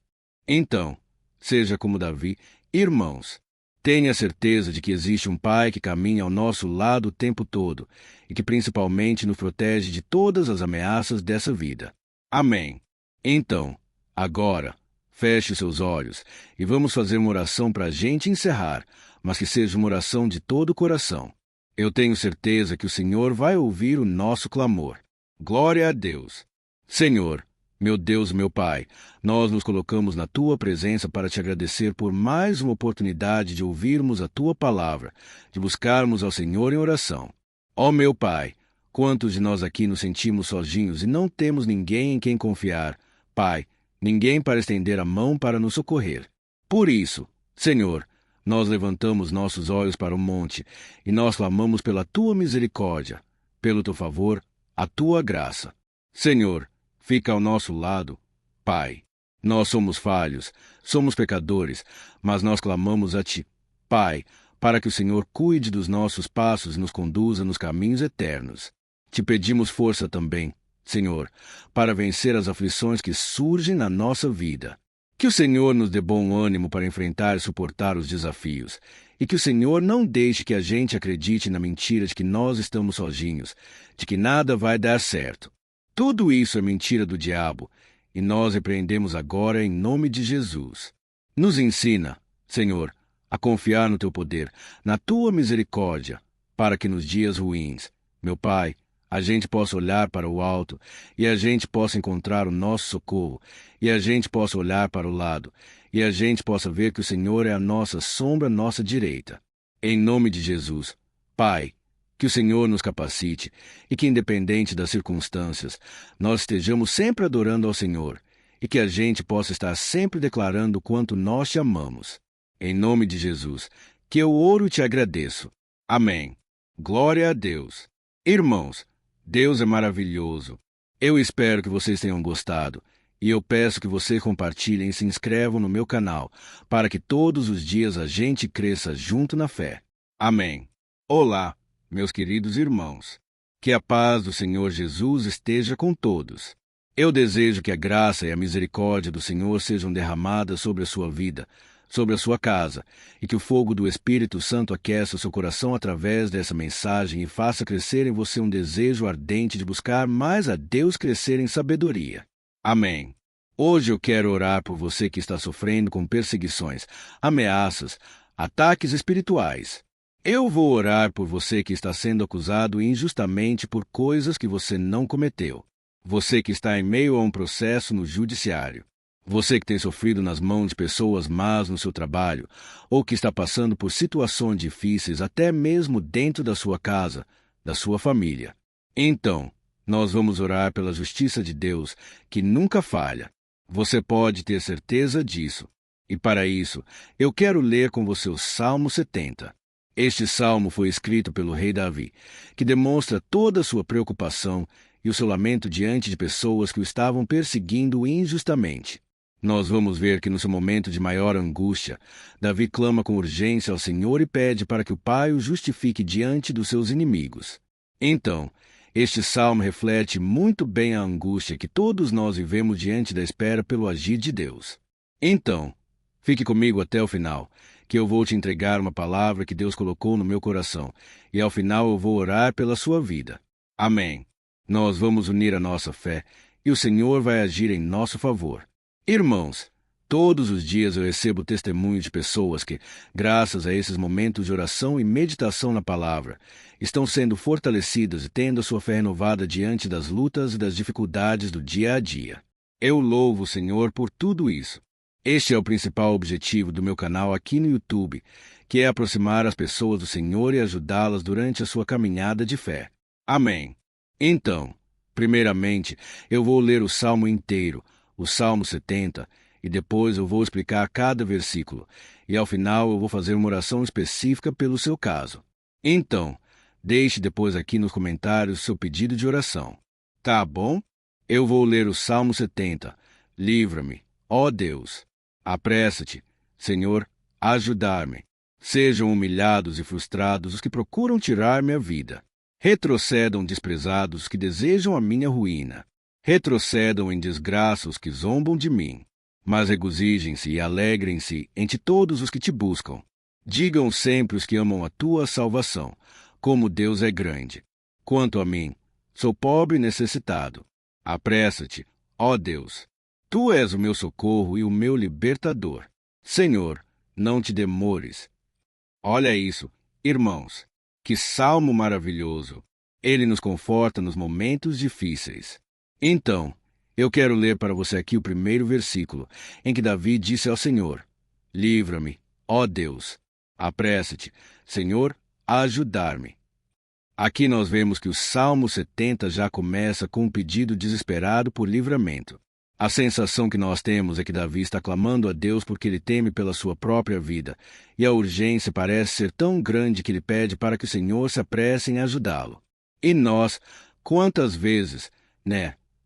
Então, seja como Davi, irmãos, tenha certeza de que existe um Pai que caminha ao nosso lado o tempo todo e que principalmente nos protege de todas as ameaças dessa vida. Amém. Então, agora, feche seus olhos e vamos fazer uma oração para a gente encerrar, mas que seja uma oração de todo o coração. Eu tenho certeza que o Senhor vai ouvir o nosso clamor. Glória a Deus. Senhor, meu Deus, meu Pai, nós nos colocamos na Tua presença para te agradecer por mais uma oportunidade de ouvirmos a Tua palavra, de buscarmos ao Senhor em oração. Ó meu Pai, quantos de nós aqui nos sentimos sozinhos e não temos ninguém em quem confiar? Pai, ninguém para estender a mão para nos socorrer. Por isso, Senhor, nós levantamos nossos olhos para o monte e nós clamamos pela Tua misericórdia, pelo Teu favor, a Tua graça. Senhor, fica ao nosso lado, Pai. Nós somos falhos, somos pecadores, mas nós clamamos a Ti, Pai, para que o Senhor cuide dos nossos passos e nos conduza nos caminhos eternos. Te pedimos força também, Senhor, para vencer as aflições que surgem na nossa vida. Que o Senhor nos dê bom ânimo para enfrentar e suportar os desafios, e que o Senhor não deixe que a gente acredite na mentira de que nós estamos sozinhos, de que nada vai dar certo. Tudo isso é mentira do diabo, e nós repreendemos agora em nome de Jesus. Nos ensina, Senhor, a confiar no Teu poder, na Tua misericórdia, para que nos dias ruins, meu Pai, a gente possa olhar para o alto e a gente possa encontrar o nosso socorro, e a gente possa olhar para o lado e a gente possa ver que o Senhor é a nossa sombra, nossa direita. Em nome de Jesus, Pai, que o Senhor nos capacite e que, independente das circunstâncias, nós estejamos sempre adorando ao Senhor e que a gente possa estar sempre declarando o quanto nós te amamos. Em nome de Jesus, que eu oro e te agradeço. Amém. Glória a Deus. Irmãos, Deus é maravilhoso. Eu espero que vocês tenham gostado e eu peço que vocês compartilhem e se inscrevam no meu canal para que todos os dias a gente cresça junto na fé. Amém. Olá, meus queridos irmãos. Que a paz do Senhor Jesus esteja com todos. Eu desejo que a graça e a misericórdia do Senhor sejam derramadas sobre a sua vida, sobre a sua casa, e que o fogo do Espírito Santo aqueça o seu coração através dessa mensagem e faça crescer em você um desejo ardente de buscar mais a Deus, crescer em sabedoria. Amém. Hoje eu quero orar por você que está sofrendo com perseguições, ameaças, ataques espirituais. Eu vou orar por você que está sendo acusado injustamente por coisas que você não cometeu. Você que está em meio a um processo no judiciário. Você que tem sofrido nas mãos de pessoas más no seu trabalho, ou que está passando por situações difíceis até mesmo dentro da sua casa, da sua família. Então, nós vamos orar pela justiça de Deus, que nunca falha. Você pode ter certeza disso. E para isso, eu quero ler com você o Salmo 70. Este salmo foi escrito pelo rei Davi, que demonstra toda a sua preocupação e o seu lamento diante de pessoas que o estavam perseguindo injustamente. Nós vamos ver que no seu momento de maior angústia, Davi clama com urgência ao Senhor e pede para que o Pai o justifique diante dos seus inimigos. Então, este salmo reflete muito bem a angústia que todos nós vivemos diante da espera pelo agir de Deus. Então, fique comigo até o final, que eu vou te entregar uma palavra que Deus colocou no meu coração, e ao final eu vou orar pela sua vida. Amém. Nós vamos unir a nossa fé, e o Senhor vai agir em nosso favor. Irmãos, todos os dias eu recebo testemunho de pessoas que, graças a esses momentos de oração e meditação na palavra, estão sendo fortalecidas e tendo a sua fé renovada diante das lutas e das dificuldades do dia a dia. Eu louvo o Senhor por tudo isso. Este é o principal objetivo do meu canal aqui no YouTube, que é aproximar as pessoas do Senhor e ajudá-las durante a sua caminhada de fé. Amém. Então, primeiramente, eu vou ler o Salmo inteiro, o Salmo 70, e depois eu vou explicar cada versículo, e ao final eu vou fazer uma oração específica pelo seu caso. Então, deixe depois aqui nos comentários seu pedido de oração. Tá bom? Eu vou ler o Salmo 70. Livra-me, ó Deus. Apressa-te, Senhor, a ajudar-me. Sejam humilhados e frustrados os que procuram tirar minha vida. Retrocedam desprezados os que desejam a minha ruína. Retrocedam em desgraça os que zombam de mim. Mas regozijem-se e alegrem-se entre todos os que te buscam. Digam sempre os que amam a tua salvação, como Deus é grande. Quanto a mim, sou pobre e necessitado. Apressa-te, ó Deus. Tu és o meu socorro e o meu libertador. Senhor, não te demores. Olha isso, irmãos. Que salmo maravilhoso! Ele nos conforta nos momentos difíceis. Então, eu quero ler para você aqui o primeiro versículo, em que Davi disse ao Senhor: Livra-me, ó Deus. Apressa-te, Senhor, a ajudar-me. Aqui nós vemos que o Salmo 70 já começa com um pedido desesperado por livramento. A sensação que nós temos é que Davi está clamando a Deus porque ele teme pela sua própria vida, e a urgência parece ser tão grande que ele pede para que o Senhor se apresse em ajudá-lo. E nós, quantas vezes,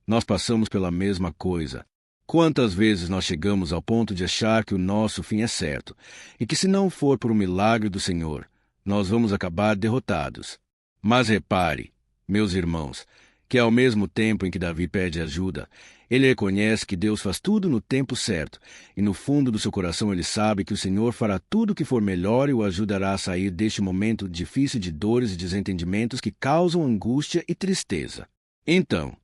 nós passamos pela mesma coisa? Quantas vezes nós chegamos ao ponto de achar que o nosso fim é certo, e que se não for por um milagre do Senhor, nós vamos acabar derrotados. Mas repare, meus irmãos, que ao mesmo tempo em que Davi pede ajuda, ele reconhece que Deus faz tudo no tempo certo, e no fundo do seu coração ele sabe que o Senhor fará tudo o que for melhor e o ajudará a sair deste momento difícil de dores e desentendimentos que causam angústia e tristeza. Então,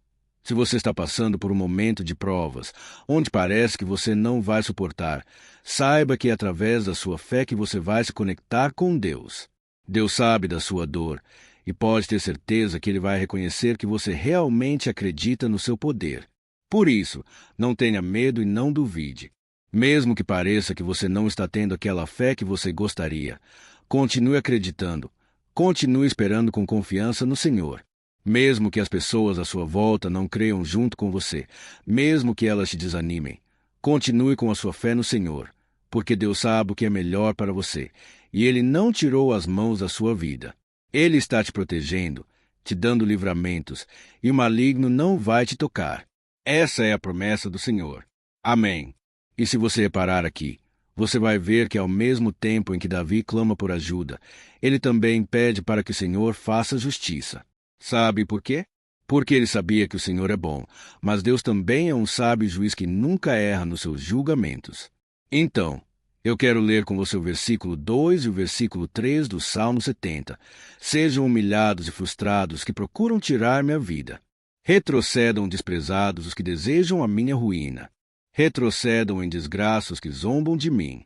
se você está passando por um momento de provas, onde parece que você não vai suportar, saiba que é através da sua fé que você vai se conectar com Deus. Deus sabe da sua dor, e pode ter certeza que Ele vai reconhecer que você realmente acredita no seu poder. Por isso, não tenha medo e não duvide. Mesmo que pareça que você não está tendo aquela fé que você gostaria, continue acreditando. Continue esperando com confiança no Senhor. Mesmo que as pessoas à sua volta não creiam junto com você, mesmo que elas te desanimem, continue com a sua fé no Senhor, porque Deus sabe o que é melhor para você, e Ele não tirou as mãos da sua vida. Ele está te protegendo, te dando livramentos, e o maligno não vai te tocar. Essa é a promessa do Senhor. Amém. E se você reparar aqui, você vai ver que ao mesmo tempo em que Davi clama por ajuda, ele também pede para que o Senhor faça justiça. Sabe por quê? Porque ele sabia que o Senhor é bom, mas Deus também é um sábio juiz que nunca erra nos seus julgamentos. Então, eu quero ler com você o versículo 2 e o versículo 3 do Salmo 70. Sejam humilhados e frustrados que procuram tirar minha vida. Retrocedam desprezados os que desejam a minha ruína. Retrocedam em desgraça os que zombam de mim.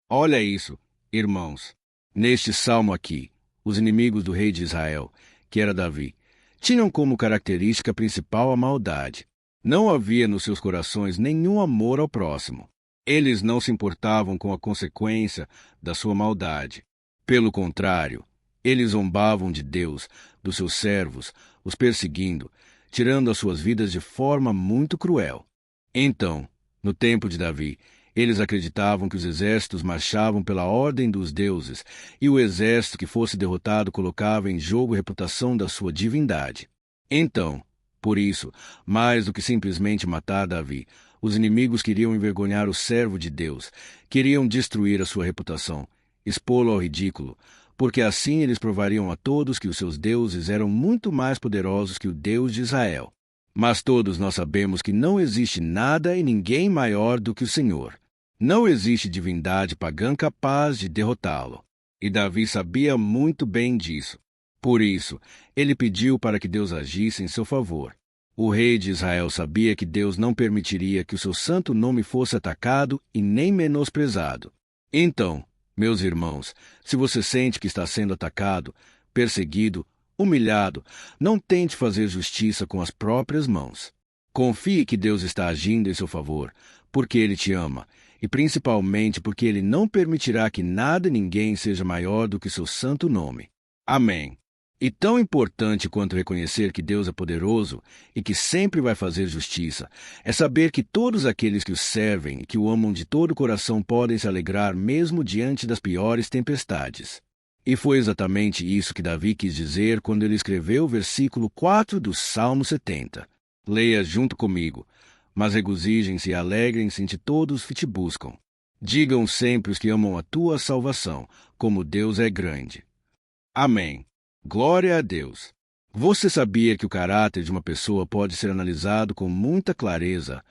Olha isso, irmãos. Neste salmo aqui, os inimigos do rei de Israel, que era Davi, tinham como característica principal a maldade. Não havia nos seus corações nenhum amor ao próximo. Eles não se importavam com a consequência da sua maldade. Pelo contrário, eles zombavam de Deus, dos seus servos, os perseguindo, tirando as suas vidas de forma muito cruel. Então, no tempo de Davi, eles acreditavam que os exércitos marchavam pela ordem dos deuses, e o exército que fosse derrotado colocava em jogo a reputação da sua divindade. Então, por isso, mais do que simplesmente matar Davi, os inimigos queriam envergonhar o servo de Deus, queriam destruir a sua reputação, expô-lo ao ridículo, porque assim eles provariam a todos que os seus deuses eram muito mais poderosos que o Deus de Israel. Mas todos nós sabemos que não existe nada e ninguém maior do que o Senhor. Não existe divindade pagã capaz de derrotá-lo. E Davi sabia muito bem disso. Por isso, ele pediu para que Deus agisse em seu favor. O rei de Israel sabia que Deus não permitiria que o seu santo nome fosse atacado e nem menosprezado. Então, meus irmãos, se você sente que está sendo atacado, perseguido, humilhado, não tente fazer justiça com as próprias mãos. Confie que Deus está agindo em seu favor, porque Ele te ama, e principalmente porque Ele não permitirá que nada e ninguém seja maior do que seu santo nome. Amém. E tão importante quanto reconhecer que Deus é poderoso e que sempre vai fazer justiça, é saber que todos aqueles que o servem e que o amam de todo o coração podem se alegrar mesmo diante das piores tempestades. E foi exatamente isso que Davi quis dizer quando ele escreveu o versículo 4 do Salmo 70. Leia junto comigo. Mas regozijem-se e alegrem-se em ti todos que te buscam. Digam sempre os que amam a tua salvação, como Deus é grande. Amém. Glória a Deus. Você sabia que o caráter de uma pessoa pode ser analisado com muita clareza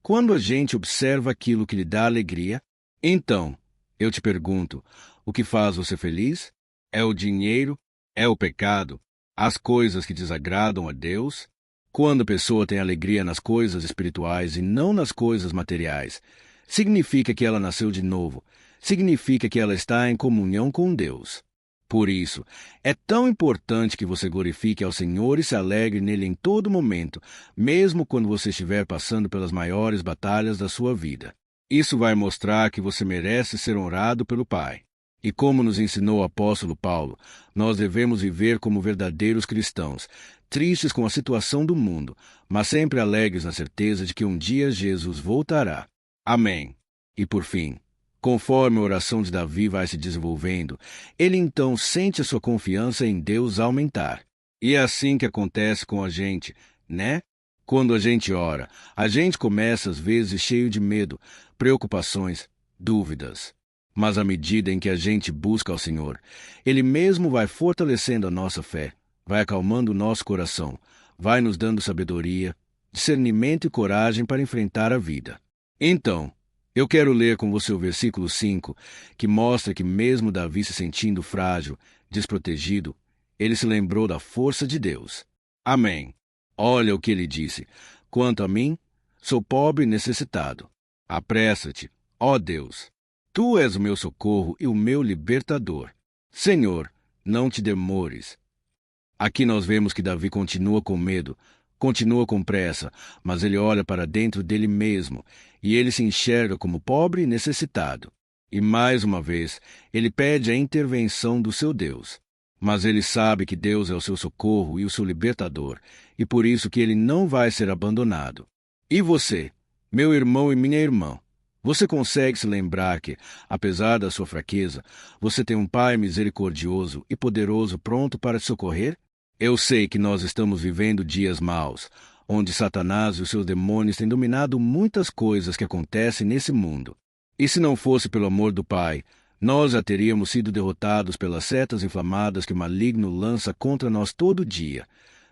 quando a gente observa aquilo que lhe dá alegria? Então, eu te pergunto, o que faz você feliz? É o dinheiro? É o pecado? As coisas que desagradam a Deus? Quando a pessoa tem alegria nas coisas espirituais e não nas coisas materiais, significa que ela nasceu de novo, significa que ela está em comunhão com Deus. Por isso, é tão importante que você glorifique ao Senhor e se alegre nele em todo momento, mesmo quando você estiver passando pelas maiores batalhas da sua vida. Isso vai mostrar que você merece ser honrado pelo Pai. E como nos ensinou o apóstolo Paulo, nós devemos viver como verdadeiros cristãos, tristes com a situação do mundo, mas sempre alegres na certeza de que um dia Jesus voltará. Amém. E por fim, conforme a oração de Davi vai se desenvolvendo, ele então sente a sua confiança em Deus aumentar. E é assim que acontece com a gente, né? Quando a gente ora, a gente começa às vezes cheio de medo, preocupações, dúvidas. Mas à medida em que a gente busca ao Senhor, Ele mesmo vai fortalecendo a nossa fé, vai acalmando o nosso coração, vai nos dando sabedoria, discernimento e coragem para enfrentar a vida. Então, eu quero ler com você o versículo 5, que mostra que mesmo Davi se sentindo frágil, desprotegido, ele se lembrou da força de Deus. Amém. Olha o que ele disse. Quanto a mim, sou pobre e necessitado. Apressa-te, ó Deus. Tu és o meu socorro e o meu libertador. Senhor, não te demores. Aqui nós vemos que Davi continua com medo, continua com pressa, mas ele olha para dentro dele mesmo, e ele se enxerga como pobre e necessitado. E mais uma vez, ele pede a intervenção do seu Deus. Mas ele sabe que Deus é o seu socorro e o seu libertador, e por isso que ele não vai ser abandonado. E você, meu irmão e minha irmã, você consegue se lembrar que, apesar da sua fraqueza, você tem um Pai misericordioso e poderoso pronto para te socorrer? Eu sei que nós estamos vivendo dias maus, onde Satanás e os seus demônios têm dominado muitas coisas que acontecem nesse mundo. E se não fosse pelo amor do Pai, nós já teríamos sido derrotados pelas setas inflamadas que o maligno lança contra nós todo dia,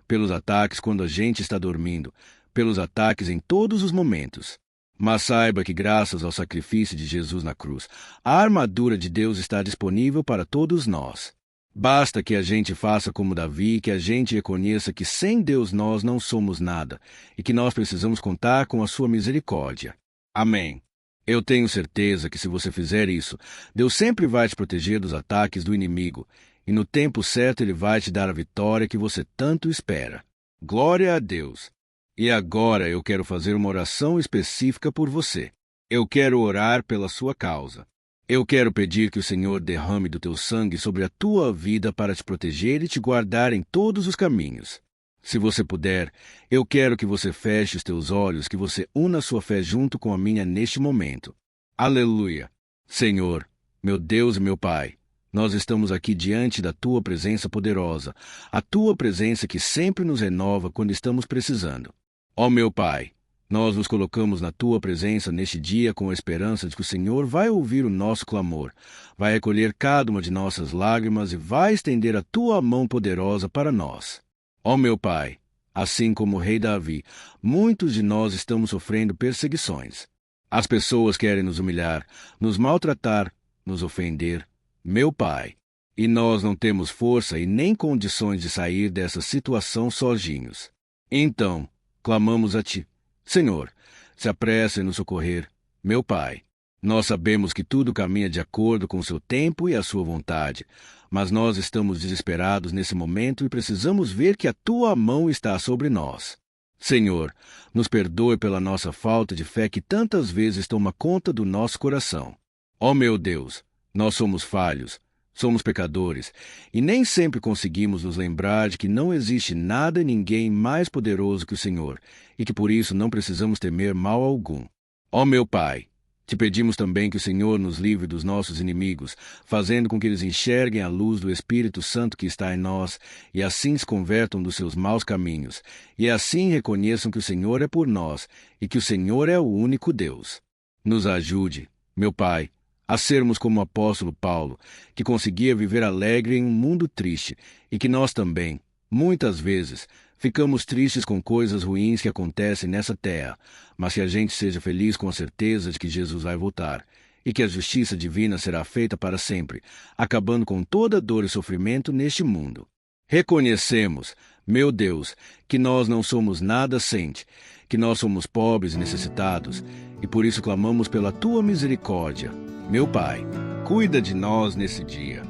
pelos ataques quando a gente está dormindo, pelos ataques em todos os momentos. Mas saiba que, graças ao sacrifício de Jesus na cruz, a armadura de Deus está disponível para todos nós. Basta que a gente faça como Davi, que a gente reconheça que sem Deus nós não somos nada e que nós precisamos contar com a sua misericórdia. Amém. Eu tenho certeza que se você fizer isso, Deus sempre vai te proteger dos ataques do inimigo e no tempo certo Ele vai te dar a vitória que você tanto espera. Glória a Deus! E agora eu quero fazer uma oração específica por você. Eu quero orar pela sua causa. Eu quero pedir que o Senhor derrame do teu sangue sobre a tua vida para te proteger e te guardar em todos os caminhos. Se você puder, eu quero que você feche os teus olhos, que você una a sua fé junto com a minha neste momento. Aleluia! Senhor, meu Deus e meu Pai, nós estamos aqui diante da tua presença poderosa, a tua presença que sempre nos renova quando estamos precisando. Ó meu Pai, nós nos colocamos na tua presença neste dia com a esperança de que o Senhor vai ouvir o nosso clamor, vai acolher cada uma de nossas lágrimas e vai estender a tua mão poderosa para nós. Ó meu Pai, assim como o rei Davi, muitos de nós estamos sofrendo perseguições. As pessoas querem nos humilhar, nos maltratar, nos ofender. Meu Pai, e nós não temos força e nem condições de sair dessa situação sozinhos. Então, clamamos a Ti. Senhor, se apresse em nos socorrer, meu Pai. Nós sabemos que tudo caminha de acordo com o seu tempo e a sua vontade, mas nós estamos desesperados nesse momento e precisamos ver que a tua mão está sobre nós. Senhor, nos perdoe pela nossa falta de fé que tantas vezes toma conta do nosso coração. Ó meu Deus, nós somos falhos, somos pecadores, e nem sempre conseguimos nos lembrar de que não existe nada e ninguém mais poderoso que o Senhor, e que por isso não precisamos temer mal algum. Ó meu Pai, te pedimos também que o Senhor nos livre dos nossos inimigos, fazendo com que eles enxerguem a luz do Espírito Santo que está em nós, e assim se convertam dos seus maus caminhos, e assim reconheçam que o Senhor é por nós, e que o Senhor é o único Deus. Nos ajude, meu Pai, a sermos como o apóstolo Paulo, que conseguia viver alegre em um mundo triste, e que nós também, muitas vezes, ficamos tristes com coisas ruins que acontecem nessa terra, mas que a gente seja feliz com a certeza de que Jesus vai voltar, e que a justiça divina será feita para sempre, acabando com toda dor e sofrimento neste mundo. Reconhecemos, meu Deus, que nós não somos nada sem ti, que nós somos pobres e necessitados, e por isso clamamos pela tua misericórdia. Meu Pai, cuida de nós nesse dia.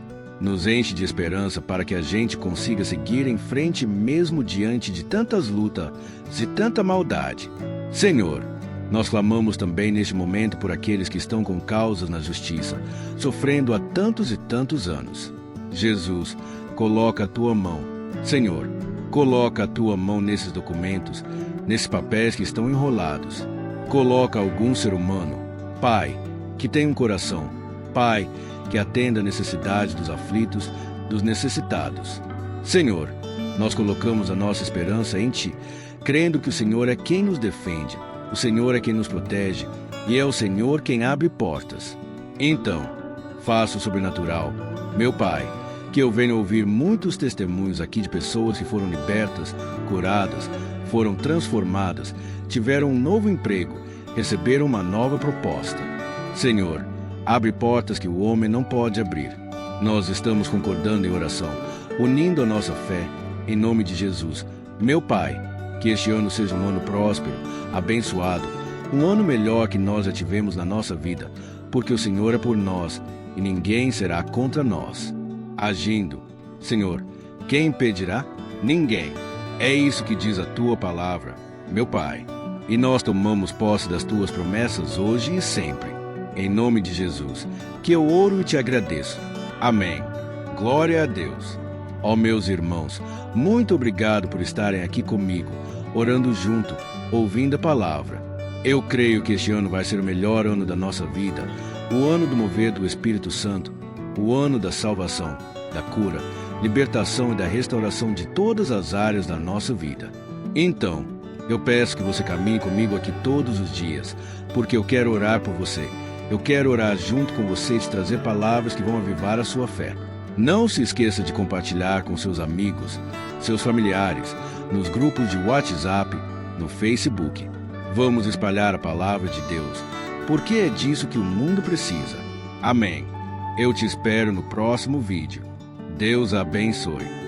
Nos enche de esperança para que a gente consiga seguir em frente mesmo diante de tantas lutas e tanta maldade. Senhor, nós clamamos também neste momento por aqueles que estão com causas na justiça, sofrendo há tantos e tantos anos. Jesus, coloca a tua mão. Senhor, coloca a tua mão nesses documentos, nesses papéis que estão enrolados. Coloca algum ser humano, Pai, que tem um coração, Pai, que atenda a necessidade dos aflitos, dos necessitados. Senhor, nós colocamos a nossa esperança em Ti, crendo que o Senhor é quem nos defende, o Senhor é quem nos protege, e é o Senhor quem abre portas. Então, faça o sobrenatural. Meu Pai, que eu venha ouvir muitos testemunhos aqui de pessoas que foram libertas, curadas, foram transformadas, tiveram um novo emprego, receberam uma nova proposta. Senhor, abre portas que o homem não pode abrir. Nós estamos concordando em oração, unindo a nossa fé, em nome de Jesus. Meu Pai, que este ano seja um ano próspero, abençoado, um ano melhor que nós já tivemos na nossa vida, porque o Senhor é por nós e ninguém será contra nós. Agindo, Senhor, quem impedirá? Ninguém. É isso que diz a tua palavra, meu Pai. E nós tomamos posse das tuas promessas hoje e sempre. Em nome de Jesus, que eu oro e te agradeço. Amém. Glória a Deus. Ó meus irmãos, muito obrigado por estarem aqui comigo, orando junto, ouvindo a palavra. Eu creio que este ano vai ser o melhor ano da nossa vida, o ano do mover do Espírito Santo, o ano da salvação, da cura, libertação e da restauração de todas as áreas da nossa vida. Então, eu peço que você caminhe comigo aqui todos os dias, porque eu quero orar por você. Eu quero orar junto com você e te trazer palavras que vão avivar a sua fé. Não se esqueça de compartilhar com seus amigos, seus familiares, nos grupos de WhatsApp, no Facebook. Vamos espalhar a palavra de Deus, porque é disso que o mundo precisa. Amém. Eu te espero no próximo vídeo. Deus abençoe.